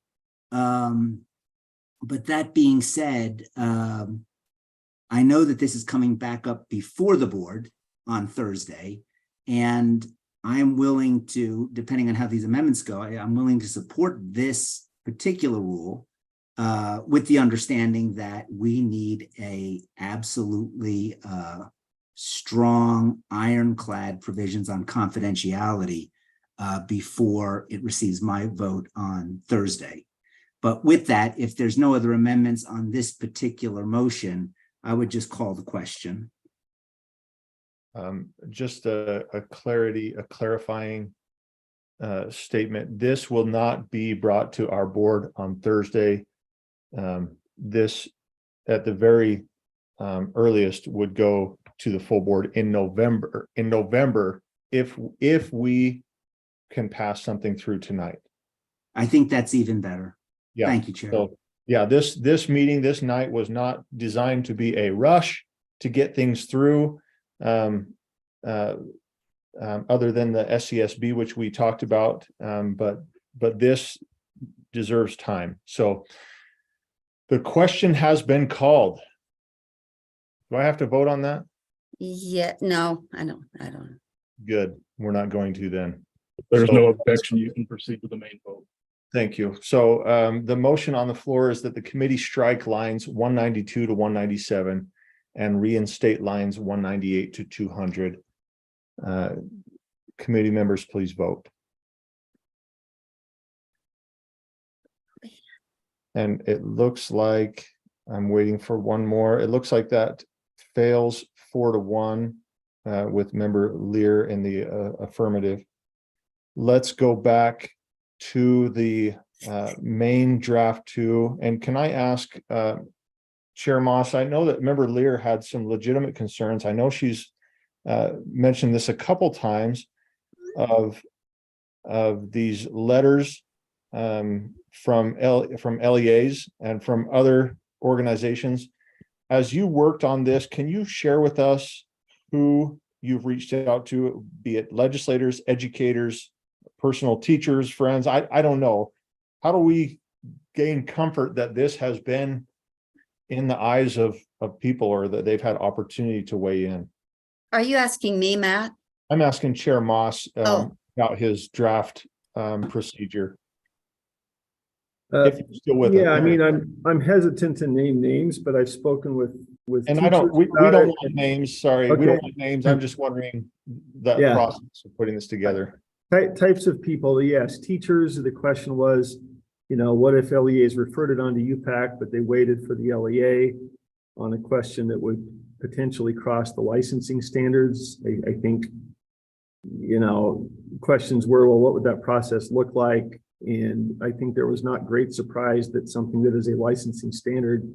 But that being said, I know that this is coming back up before the board on Thursday, and I'm willing to, depending on how these amendments go, I'm willing to support this particular rule with the understanding that we need a absolutely strong ironclad provisions on confidentiality before it receives my vote on Thursday. But with that, if there's no other amendments on this particular motion, I would just call the question. Just a clarifying statement. This will not be brought to our board on Thursday. This, at the very earliest, would go to the full board in November. If we can pass something through tonight. I think that's even better. Yeah. Thank you, Chair. So, yeah, this meeting this night was not designed to be a rush to get things through. Other than the SCSB, which we talked about, but this deserves time. So the question has been called. Do I have to vote on that? Yeah, no, I don't. Good. We're not going to then. If there's So- no objection, you can proceed with the main vote. Thank you. So the motion on the floor is that the committee strike lines 192 to 197 and reinstate lines 198 to 200. Committee members, please vote. And it looks like I'm waiting for one more. It looks like that fails 4-1 with member Lear in the affirmative. Let's go back to the main draft 2. And can I ask Chair Moss, I know that member Lear had some legitimate concerns. I know she's mentioned this a couple times of these letters from LEAs and from other organizations. As you worked on this, can you share with us who you've reached out to, be it legislators, educators, personal teachers, friends? I don't know. How do we gain comfort that this has been in the eyes of people, or that they've had opportunity to weigh in? Are you asking me, Matt? I'm asking Chair Moss Oh. about his draft procedure. If you're still with Yeah, us. I mean, I'm hesitant to name names, but I've spoken with. And I don't, we teachers about don't it. want names, sorry, we don't Okay. want names. I'm just wondering that Yeah. process of putting this together. Types of people, yes, teachers, the question was, what if LEAs referred it on to UPAC, but they waited for the LEA on a question that would potentially cross the licensing standards? I think, questions were, well, what would that process look like? And I think there was not great surprise that something that is a licensing standard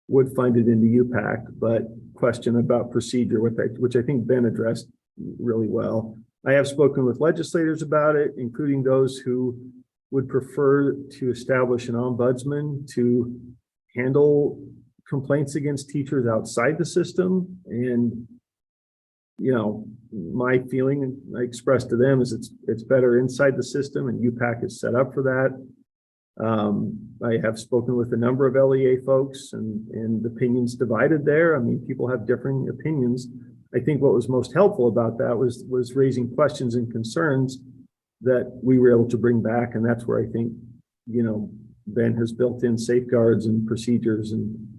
would find it into UPAC, but question about procedure, which I think Ben addressed really well. I have spoken with legislators about it, including those who would prefer to establish an ombudsman to handle complaints against teachers outside the system. And, my feeling, and I expressed to them, is it's better inside the system, and UPAC is set up for that. I have spoken with a number of LEA folks, and opinions divided there. I mean, people have differing opinions. I think what was most helpful about that was raising questions and concerns that we were able to bring back. And that's where I think, Ben has built in safeguards and procedures. And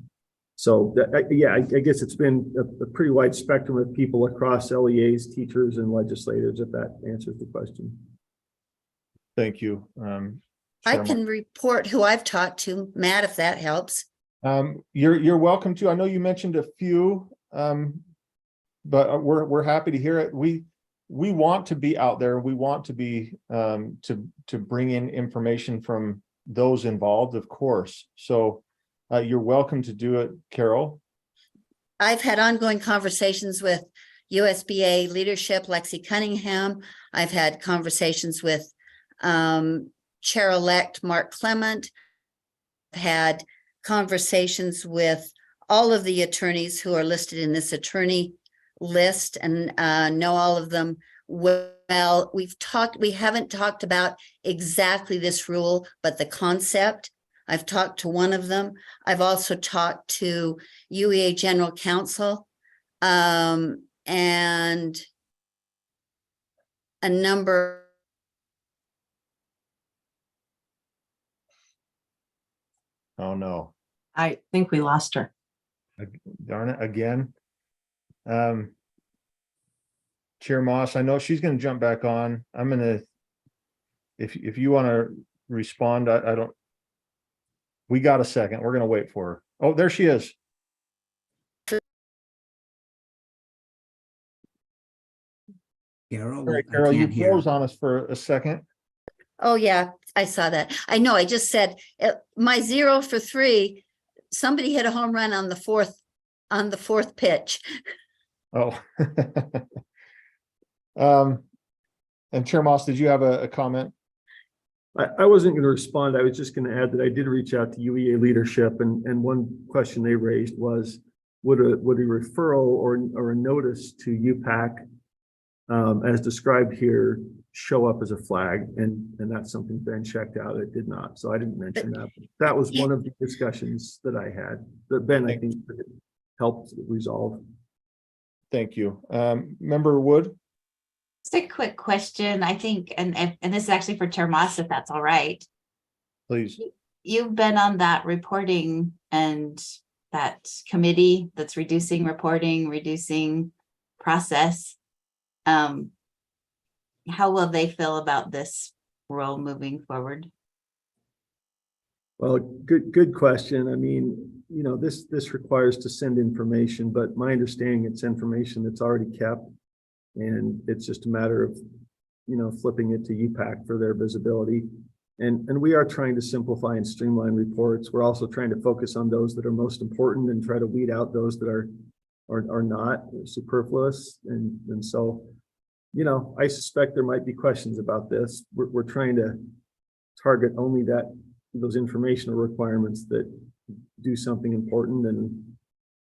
so, I guess it's been a pretty wide spectrum of people across LEAs, teachers, and legislators, if that answers the question. Thank you. I Chair can report who I've talked to, Matt, if that helps. You're welcome to. I know you mentioned a few, but we're happy to hear it. We want to be out there. We want to be to bring in information from those involved, of course. So you're welcome to do it, Carol. I've had ongoing conversations with USBA leadership, Lexi Cunningham. I've had conversations with Chair-elect Mark Clement. I've had conversations with all of the attorneys who are listed in this attorney list, and know all of them well. We haven't talked about exactly this rule, but the concept. I've talked to one of them. I've also talked to UEA General Counsel and a number. Oh, no. I think we lost her. Darn it, again. Chair Moss, I know she's going to jump back on. I'm going to, if you want to respond, I don't. We got a second. We're gonna wait for her. Oh, there she is. Carol, All right, I Carol, you can't hear. froze on us for a second. Oh, yeah, I saw that. I know, I just said, my 0 for 3, somebody hit a home run on the fourth pitch. Oh. And Chair Moss, did you have a comment? I wasn't going to respond. I was just going to add that I did reach out to UEA leadership, and one question they raised was, would a referral or a notice to UPAC as described here show up as a flag? And that's something Ben checked out. It did not. So I didn't mention that. But that was one of the discussions that I had that Ben, I think, helped resolve. Thank you. Member Wood? Just a quick question, I think, and this is actually for Chair Moss, if that's all right. Please. You've been on that reporting and that committee that's reducing reporting, reducing process. How will they feel about this role moving forward? Well, good question. I mean, you know, this requires to send information, but my understanding it's information that's already kept. And it's just a matter of, you know, flipping it to UPAC for their visibility. And we are trying to simplify and streamline reports. We're also trying to focus on those that are most important and try to weed out those that are not superfluous. And so, you know, I suspect there might be questions about this. We're trying to target only those informational requirements that do something important. And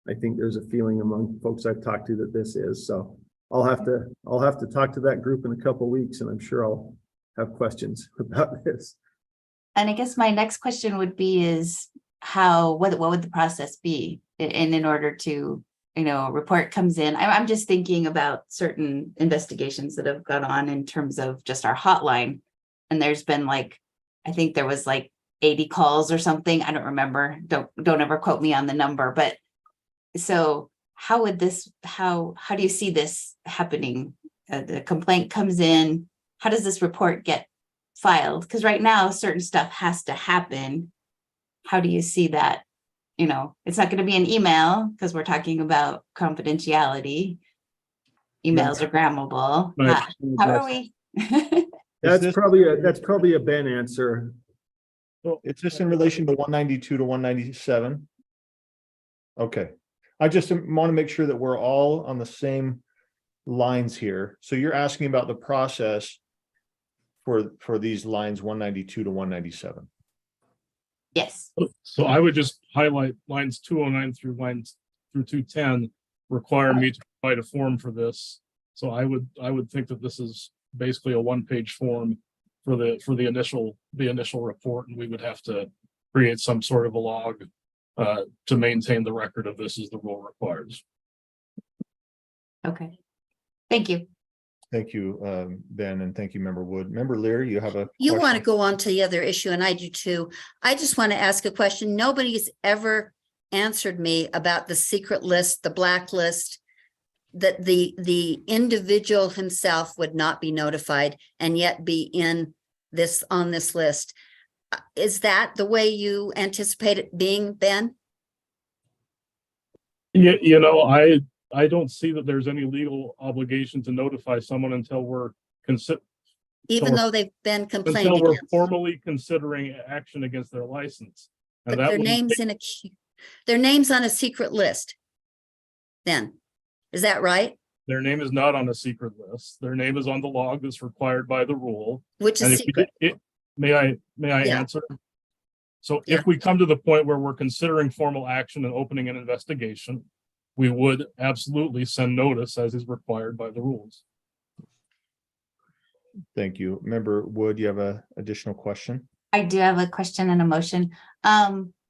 I think there's a feeling among folks I've talked to that this is. So I'll have to talk to that group in a couple of weeks, and I'm sure I'll have questions about this. And I guess my next question would be is what would the process be in order to, you know, a report comes in? I'm just thinking about certain investigations that have gone on in terms of just our hotline. And there's been I think there was 80 calls or something. I don't remember. Don't ever quote me on the number, but so how do you see this happening? The complaint comes in. How does this report get filed? Because right now, certain stuff has to happen. How do you see that? You know, it's not going to be an email because we're talking about confidentiality. Emails are grammable. Right. How are we? That's probably a Ben answer. Well, it's just in relation to 192 to 197. Okay. I just want to make sure that we're all on the same lines here. So you're asking about the process for these lines 192 to 197. Yes. So I would just highlight lines 209 through 210 require me to provide a form for this. So I would think that this is basically a one-page form for the initial report, and we would have to create some sort of a log to maintain the record of this as the rule requires. Okay. Thank you. Thank you, Ben, and thank you, Member Wood. Member Lear, you have a You want to question? go on to the other issue, and I do too. I just want to ask a question. Nobody's ever answered me about the secret list, the blacklist, that the individual himself would not be notified and yet be on this list. Is that the way you anticipate it being, Ben? Yeah, you know, I don't see that there's any legal obligation to notify someone until we're Even though they've been complained until we're against. formally considering action against their license. And But that their wouldn't names their names on a secret list. Then, is that right? Their name is not on a secret list. Their name is on the log that's required by the rule. Which And is if we secret? did- may I Yeah. answer? So Yeah. if we come to the point where we're considering formal action and opening an investigation, we would absolutely send notice as is required by the rules. Thank you. Member Wood, you have a additional question? I do have a question and a motion.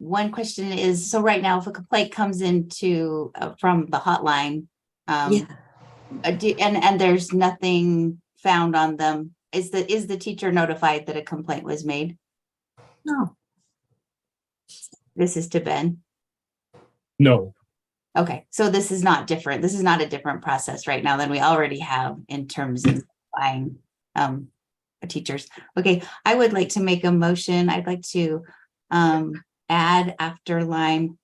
One question is, so right now, if a complaint comes into from the hotline, and there's nothing found on them, is the teacher notified that a complaint was made? No. This is to Ben. No, Okay, so this is not different. This is not a different process right now than we already have in terms of buying teachers. Okay, I would like to make a motion. I'd like to add after line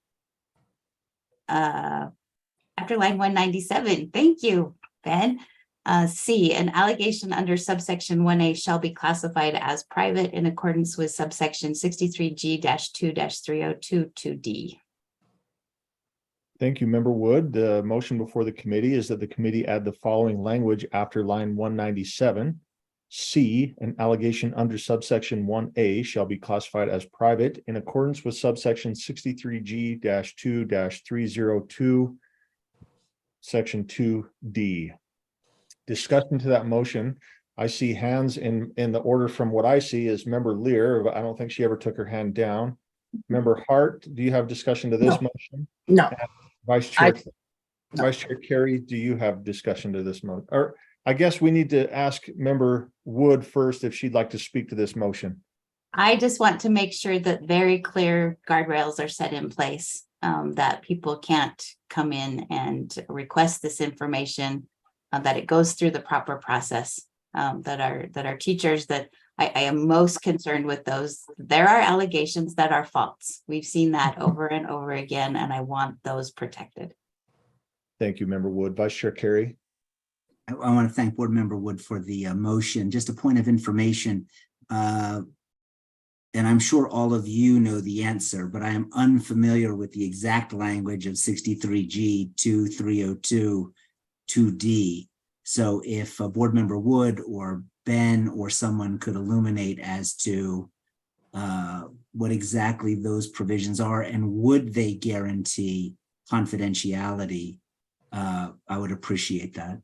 197. Thank you, Ben. C, an allegation under subsection 1A shall be classified as private in accordance with subsection 63G-2-3022D. Thank you, Member Wood. The motion before the committee is that the committee add the following language after line 197. C, an allegation under subsection 1A shall be classified as private in accordance with subsection 63G-2-302, section 2D. Discussion to that motion. I see hands in the order from what I see is Member Lear, but I don't think she ever took her hand down. Member Hart, do you have discussion to this motion? No. Vice Chair, Vice Chair Carey, do you have discussion to this motion? Or I guess we need to ask Member Wood first if she'd like to speak to this motion. I just want to make sure that very clear guardrails are set in place, that people can't come in and request this information, that it goes through the proper process, that our teachers, that I am most concerned with those. There are allegations that are false. We've seen that over and over again, and I want those protected. Thank you, Member Wood. Vice Chair Carey. I want to thank Board Member Wood for the motion. Just a point of information. And I'm sure all of you know the answer, but I am unfamiliar with the exact language of 63G-2-302 2D. So if a Board Member Wood or Ben or someone could illuminate as to what exactly those provisions are and would they guarantee confidentiality, I would appreciate that.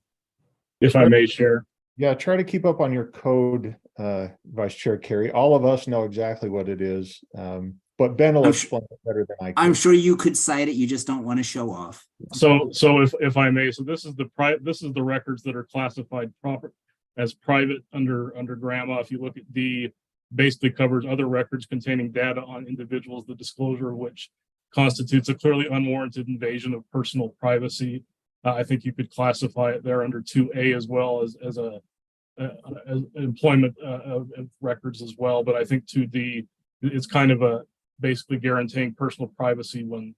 If I may share. Yeah, try to keep up on your code, Vice Chair Carey. All of us know exactly what it is, but Ben will explain it better than I can. I'm sure you could cite it. You just don't want to show off. So if I may, so this is the records that are classified as private under GRAMA. If you look at D, basically covers other records containing data on individuals, the disclosure of which constitutes a clearly unwarranted invasion of personal privacy. I think you could classify it there under 2A as well as employment of records as well. But I think 2D, it's kind of basically guaranteeing personal privacy when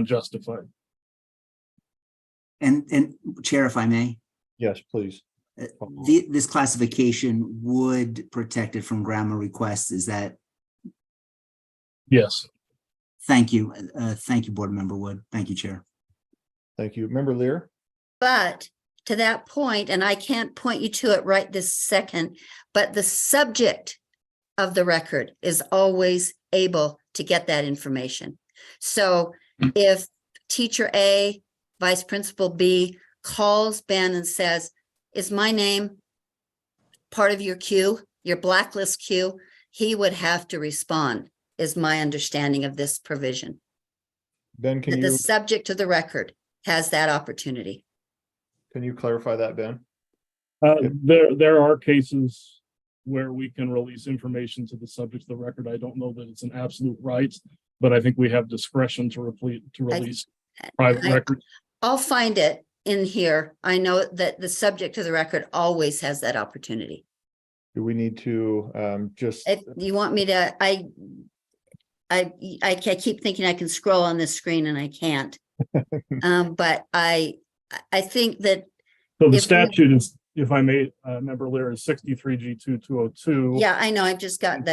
justified. And Chair, if I may. Yes, please. This classification would protect it from GRAMA requests. Is that? Yes. Thank you. Thank you, Board Member Wood. Thank you, Chair. Thank you. Member Lear. But to that point, and I can't point you to it right this second, but the subject of the record is always able to get that information. So if teacher A, vice principal B calls Ben and says, is my name part of your queue, your blacklist queue? He would have to respond, is my understanding of this provision. Ben, can The you subject of the record has that opportunity. clarify that, Ben? There are cases where we can release information to the subject of the record. I don't know that it's an absolute right, but I think we have discretion to release private records. I'll find it in here. I know that the subject of the record always has that opportunity. Do we need to just? If you want me to, I keep thinking I can scroll on this screen and I can't. But I think that. So the statute is, if I may, Member Lear, is 63G-2-202. Yeah, I know. I've just got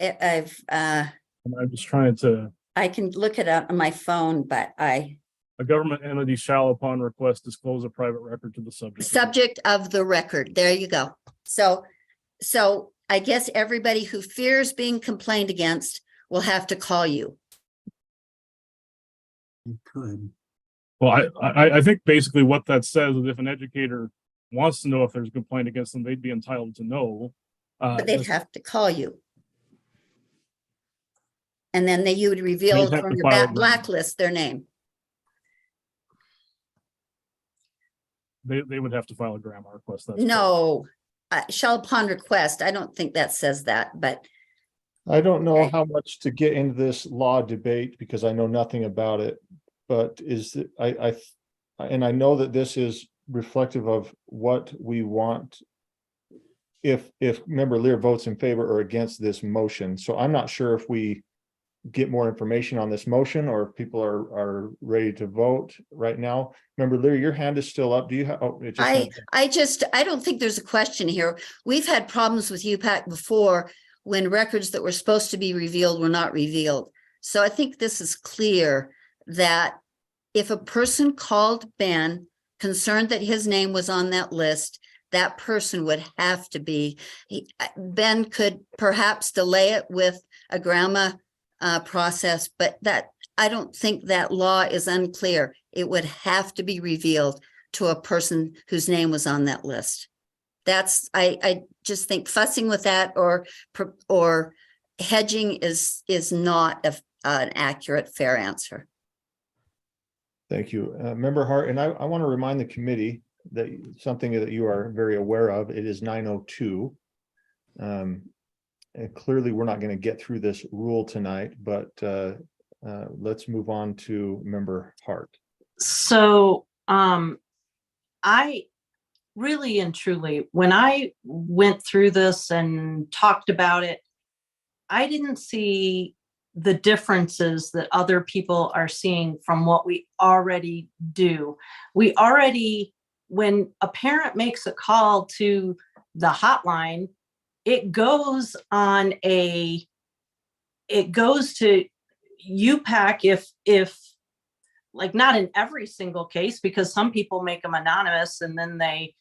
I'm just trying to. I can look it up on my phone, but A government entity shall, upon request, disclose a private record to the subject of the record. There you go. So I guess everybody who fears being complained against will have to call you. You could. Well, I think basically what that says is if an educator wants to know if there's a complaint against them, they'd be entitled to know. But they'd have to call you. And then you would reveal from your blacklist their name. They would have to file a GRAMA request. No, shall upon request. I don't think that says that, but. I don't know how much to get into this law debate because I know nothing about it, but I know that this is reflective of what we want. If Member Lear votes in favor or against this motion, so I'm not sure if we get more information on this motion, or if people are ready to vote right now. Member Lear, your hand is still up. Do you have? Oh, it just I don't think there's a question here. We've had problems with UPAC before when records that were supposed to be revealed were not revealed. So I think this is clear that if a person called Ben concerned that his name was on that list, that person would have to be, Ben could perhaps delay it with a grandma process, but that, I don't think that law is unclear. It would have to be revealed to a person whose name was on that list. That's, I just think fussing with that or hedging is not an accurate, fair answer. Thank you, Member Hart. And I want to remind the committee that something that you are very aware of, it is 9:02. And clearly we're not going to get through this rule tonight, but let's move on to Member Hart. So I really and truly, when I went through this and talked about it, I didn't see the differences that other people are seeing from what we already do. We already, when a parent makes a call to the hotline, it goes to UPAC if like, not in every single case, because some people make them anonymous and then they,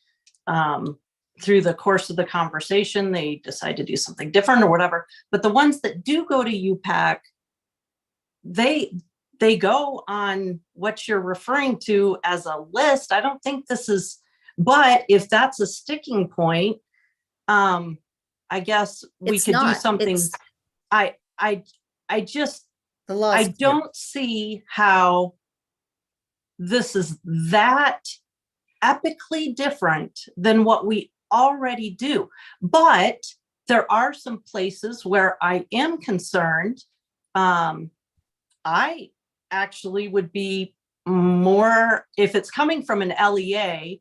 through the course of the conversation, they decide to do something different or whatever. But the ones that do go to UPAC, they go on what you're referring to as a list. I don't think this is, but if that's a sticking point, I guess we could do something. I just, the law, I don't see how this is that epically different than what we already do. But there are some places where I am concerned. I actually would be more, if it's coming from an LEA,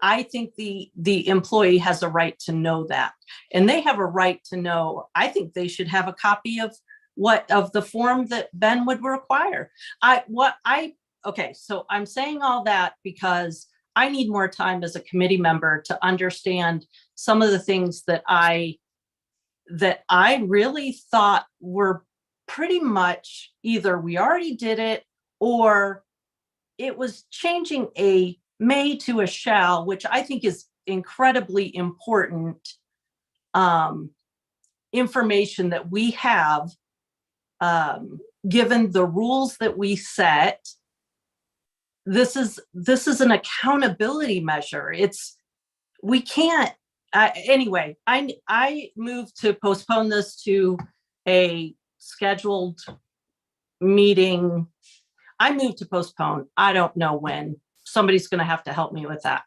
I think the employee has a right to know that. And they have a right to know, I think they should have a copy of the form that Ben would require. Okay, so I'm saying all that because I need more time as a committee member to understand some of the things that I really thought were pretty much either we already did it or it was changing a may to a shall, which I think is incredibly important information that we have, given the rules that we set. This is an accountability measure. We can't, anyway, I move to postpone this to a scheduled meeting. I move to postpone. I don't know when. Somebody's going to have to help me with that.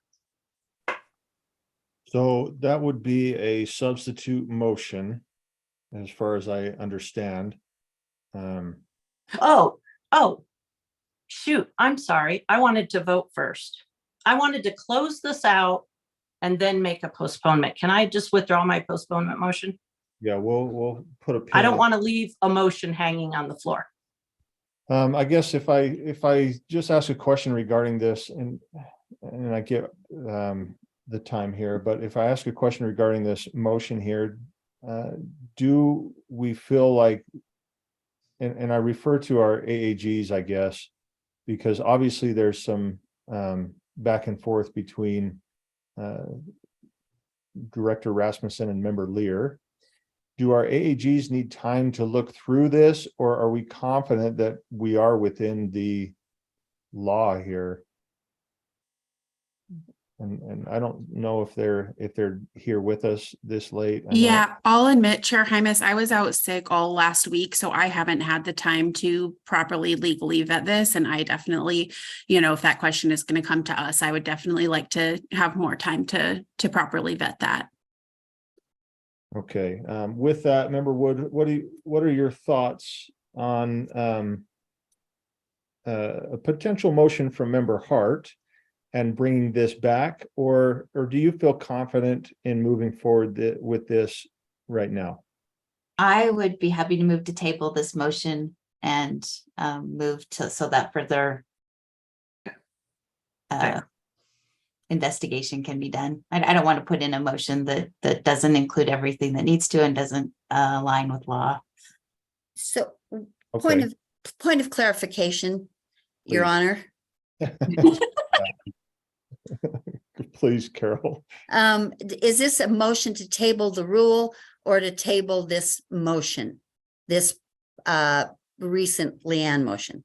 So that would be a substitute motion, as far as I understand. Oh, shoot. I'm sorry. I wanted to vote first. I wanted to close this out and then make a postponement. Can I just withdraw my postponement motion? Yeah, we'll put a pin. I don't want to leave a motion hanging on the floor. I guess if I just ask a question regarding this, and I get the time here, but if I ask a question regarding this motion here, do we feel like, and I refer to our AAGs, I guess, because obviously there's some back and forth between Director Rasmussen and Member Lear. Do our AAGs need time to look through this, or are we confident that we are within the law here? And I don't know if they're here with us this late. Yeah, I'll admit, Chair Hymas, I was out sick all last week, so I haven't had the time to properly legally vet this. And I definitely, if that question is going to come to us, I would definitely like to have more time to properly vet that. Okay, with that, Member Wood, what are your thoughts on a potential motion from Member Hart and bringing this back, or do you feel confident in moving forward with this right now? I would be happy to move to table this motion and move to, so that further investigation can be done. I don't want to put in a motion that doesn't include everything that needs to and doesn't align with law. So Okay. point of clarification, Your Please. Honor. Please, Carol. Is this a motion to table the rule or to table this motion? This recent Leanne motion?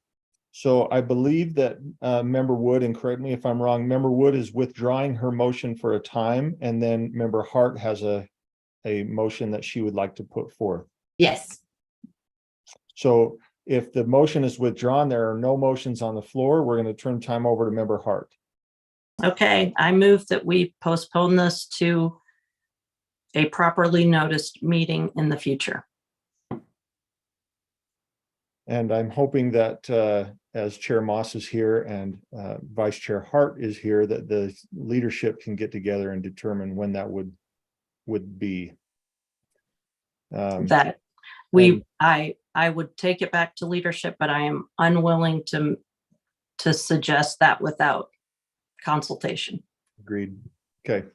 So I believe that Member Wood, and correct me if I'm wrong, Member Wood is withdrawing her motion for a time, and then Member Hart has a motion that she would like to put forth. Yes. So if the motion is withdrawn, there are no motions on the floor. We're going to turn time over to Member Hart. Okay, I move that we postpone this to a properly noticed meeting in the future. And I'm hoping that as Chair Moss is here and Vice Chair Hart is here, that the leadership can get together and determine when that would be. That we, I would take it back to leadership, but I am unwilling to suggest that without consultation. Agreed. Okay,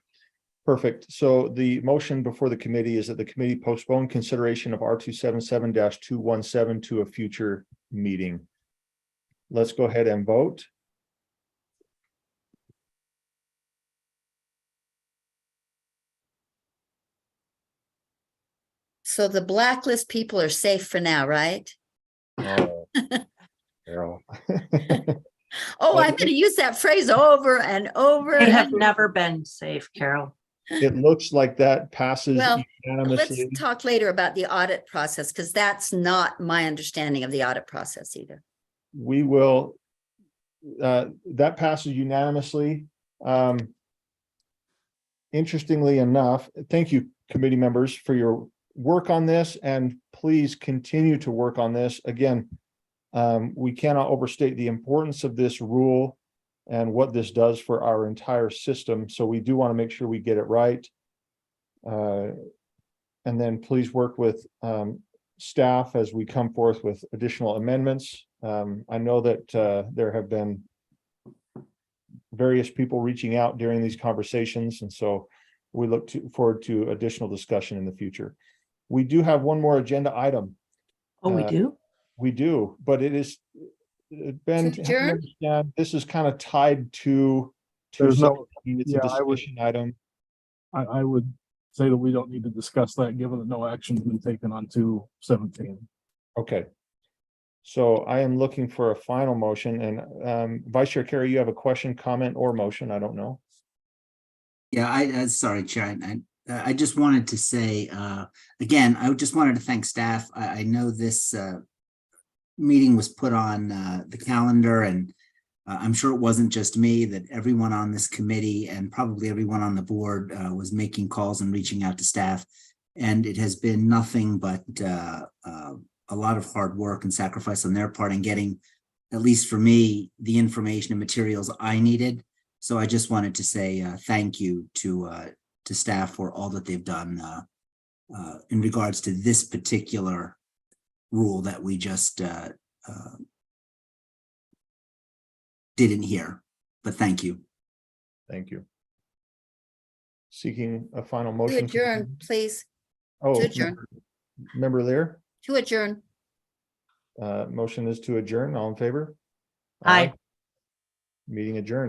perfect. So the motion before the committee is that the committee postpone consideration of R277-217 to a future meeting. Let's go ahead and vote. So the blacklist people are safe for now, right? Oh, Carol. Oh, I'm going to use that phrase over and over. They have and- never been safe, Carol. It looks like that passes Well, unanimously. let's talk later about the audit process, because that's not my understanding of the audit process either. We will, that passes unanimously. Interestingly enough, thank you, committee members, for your work on this, and please continue to work on this. Again, we cannot overstate the importance of this rule and what this does for our entire system. So we do want to make sure we get it right. And then please work with staff as we come forth with additional amendments. I know that there have been various people reaching out during these conversations, and so we look forward to additional discussion in the future. We do have one more agenda item. Oh, we do? We do, but it is, Ben, To help me adjourn? understand, this is kind of tied to There's no- 17. It's yeah, a I would- discussion item. I would say that we don't need to discuss that, given that no action's been taken on 217. Okay. So I am looking for a final motion, and Vice Chair Carey, you have a question, comment, or motion? I don't know. Yeah, sorry, Chair. I just wanted to say, again, I just wanted to thank staff. I know this meeting was put on the calendar, and I'm sure it wasn't just me, that everyone on this committee and probably everyone on the board was making calls and reaching out to staff. And it has been nothing but a lot of hard work and sacrifice on their part in getting, at least for me, the information and materials I needed. So I just wanted to say thank you to staff for all that they've done in regards to this particular rule that we just didn't hear. But thank you. Thank you. Seeking a final To motion. adjourn, please. Oh, to adjourn. Member Lear, To adjourn. motion is to adjourn. All in favor? Aye. Meeting adjourned.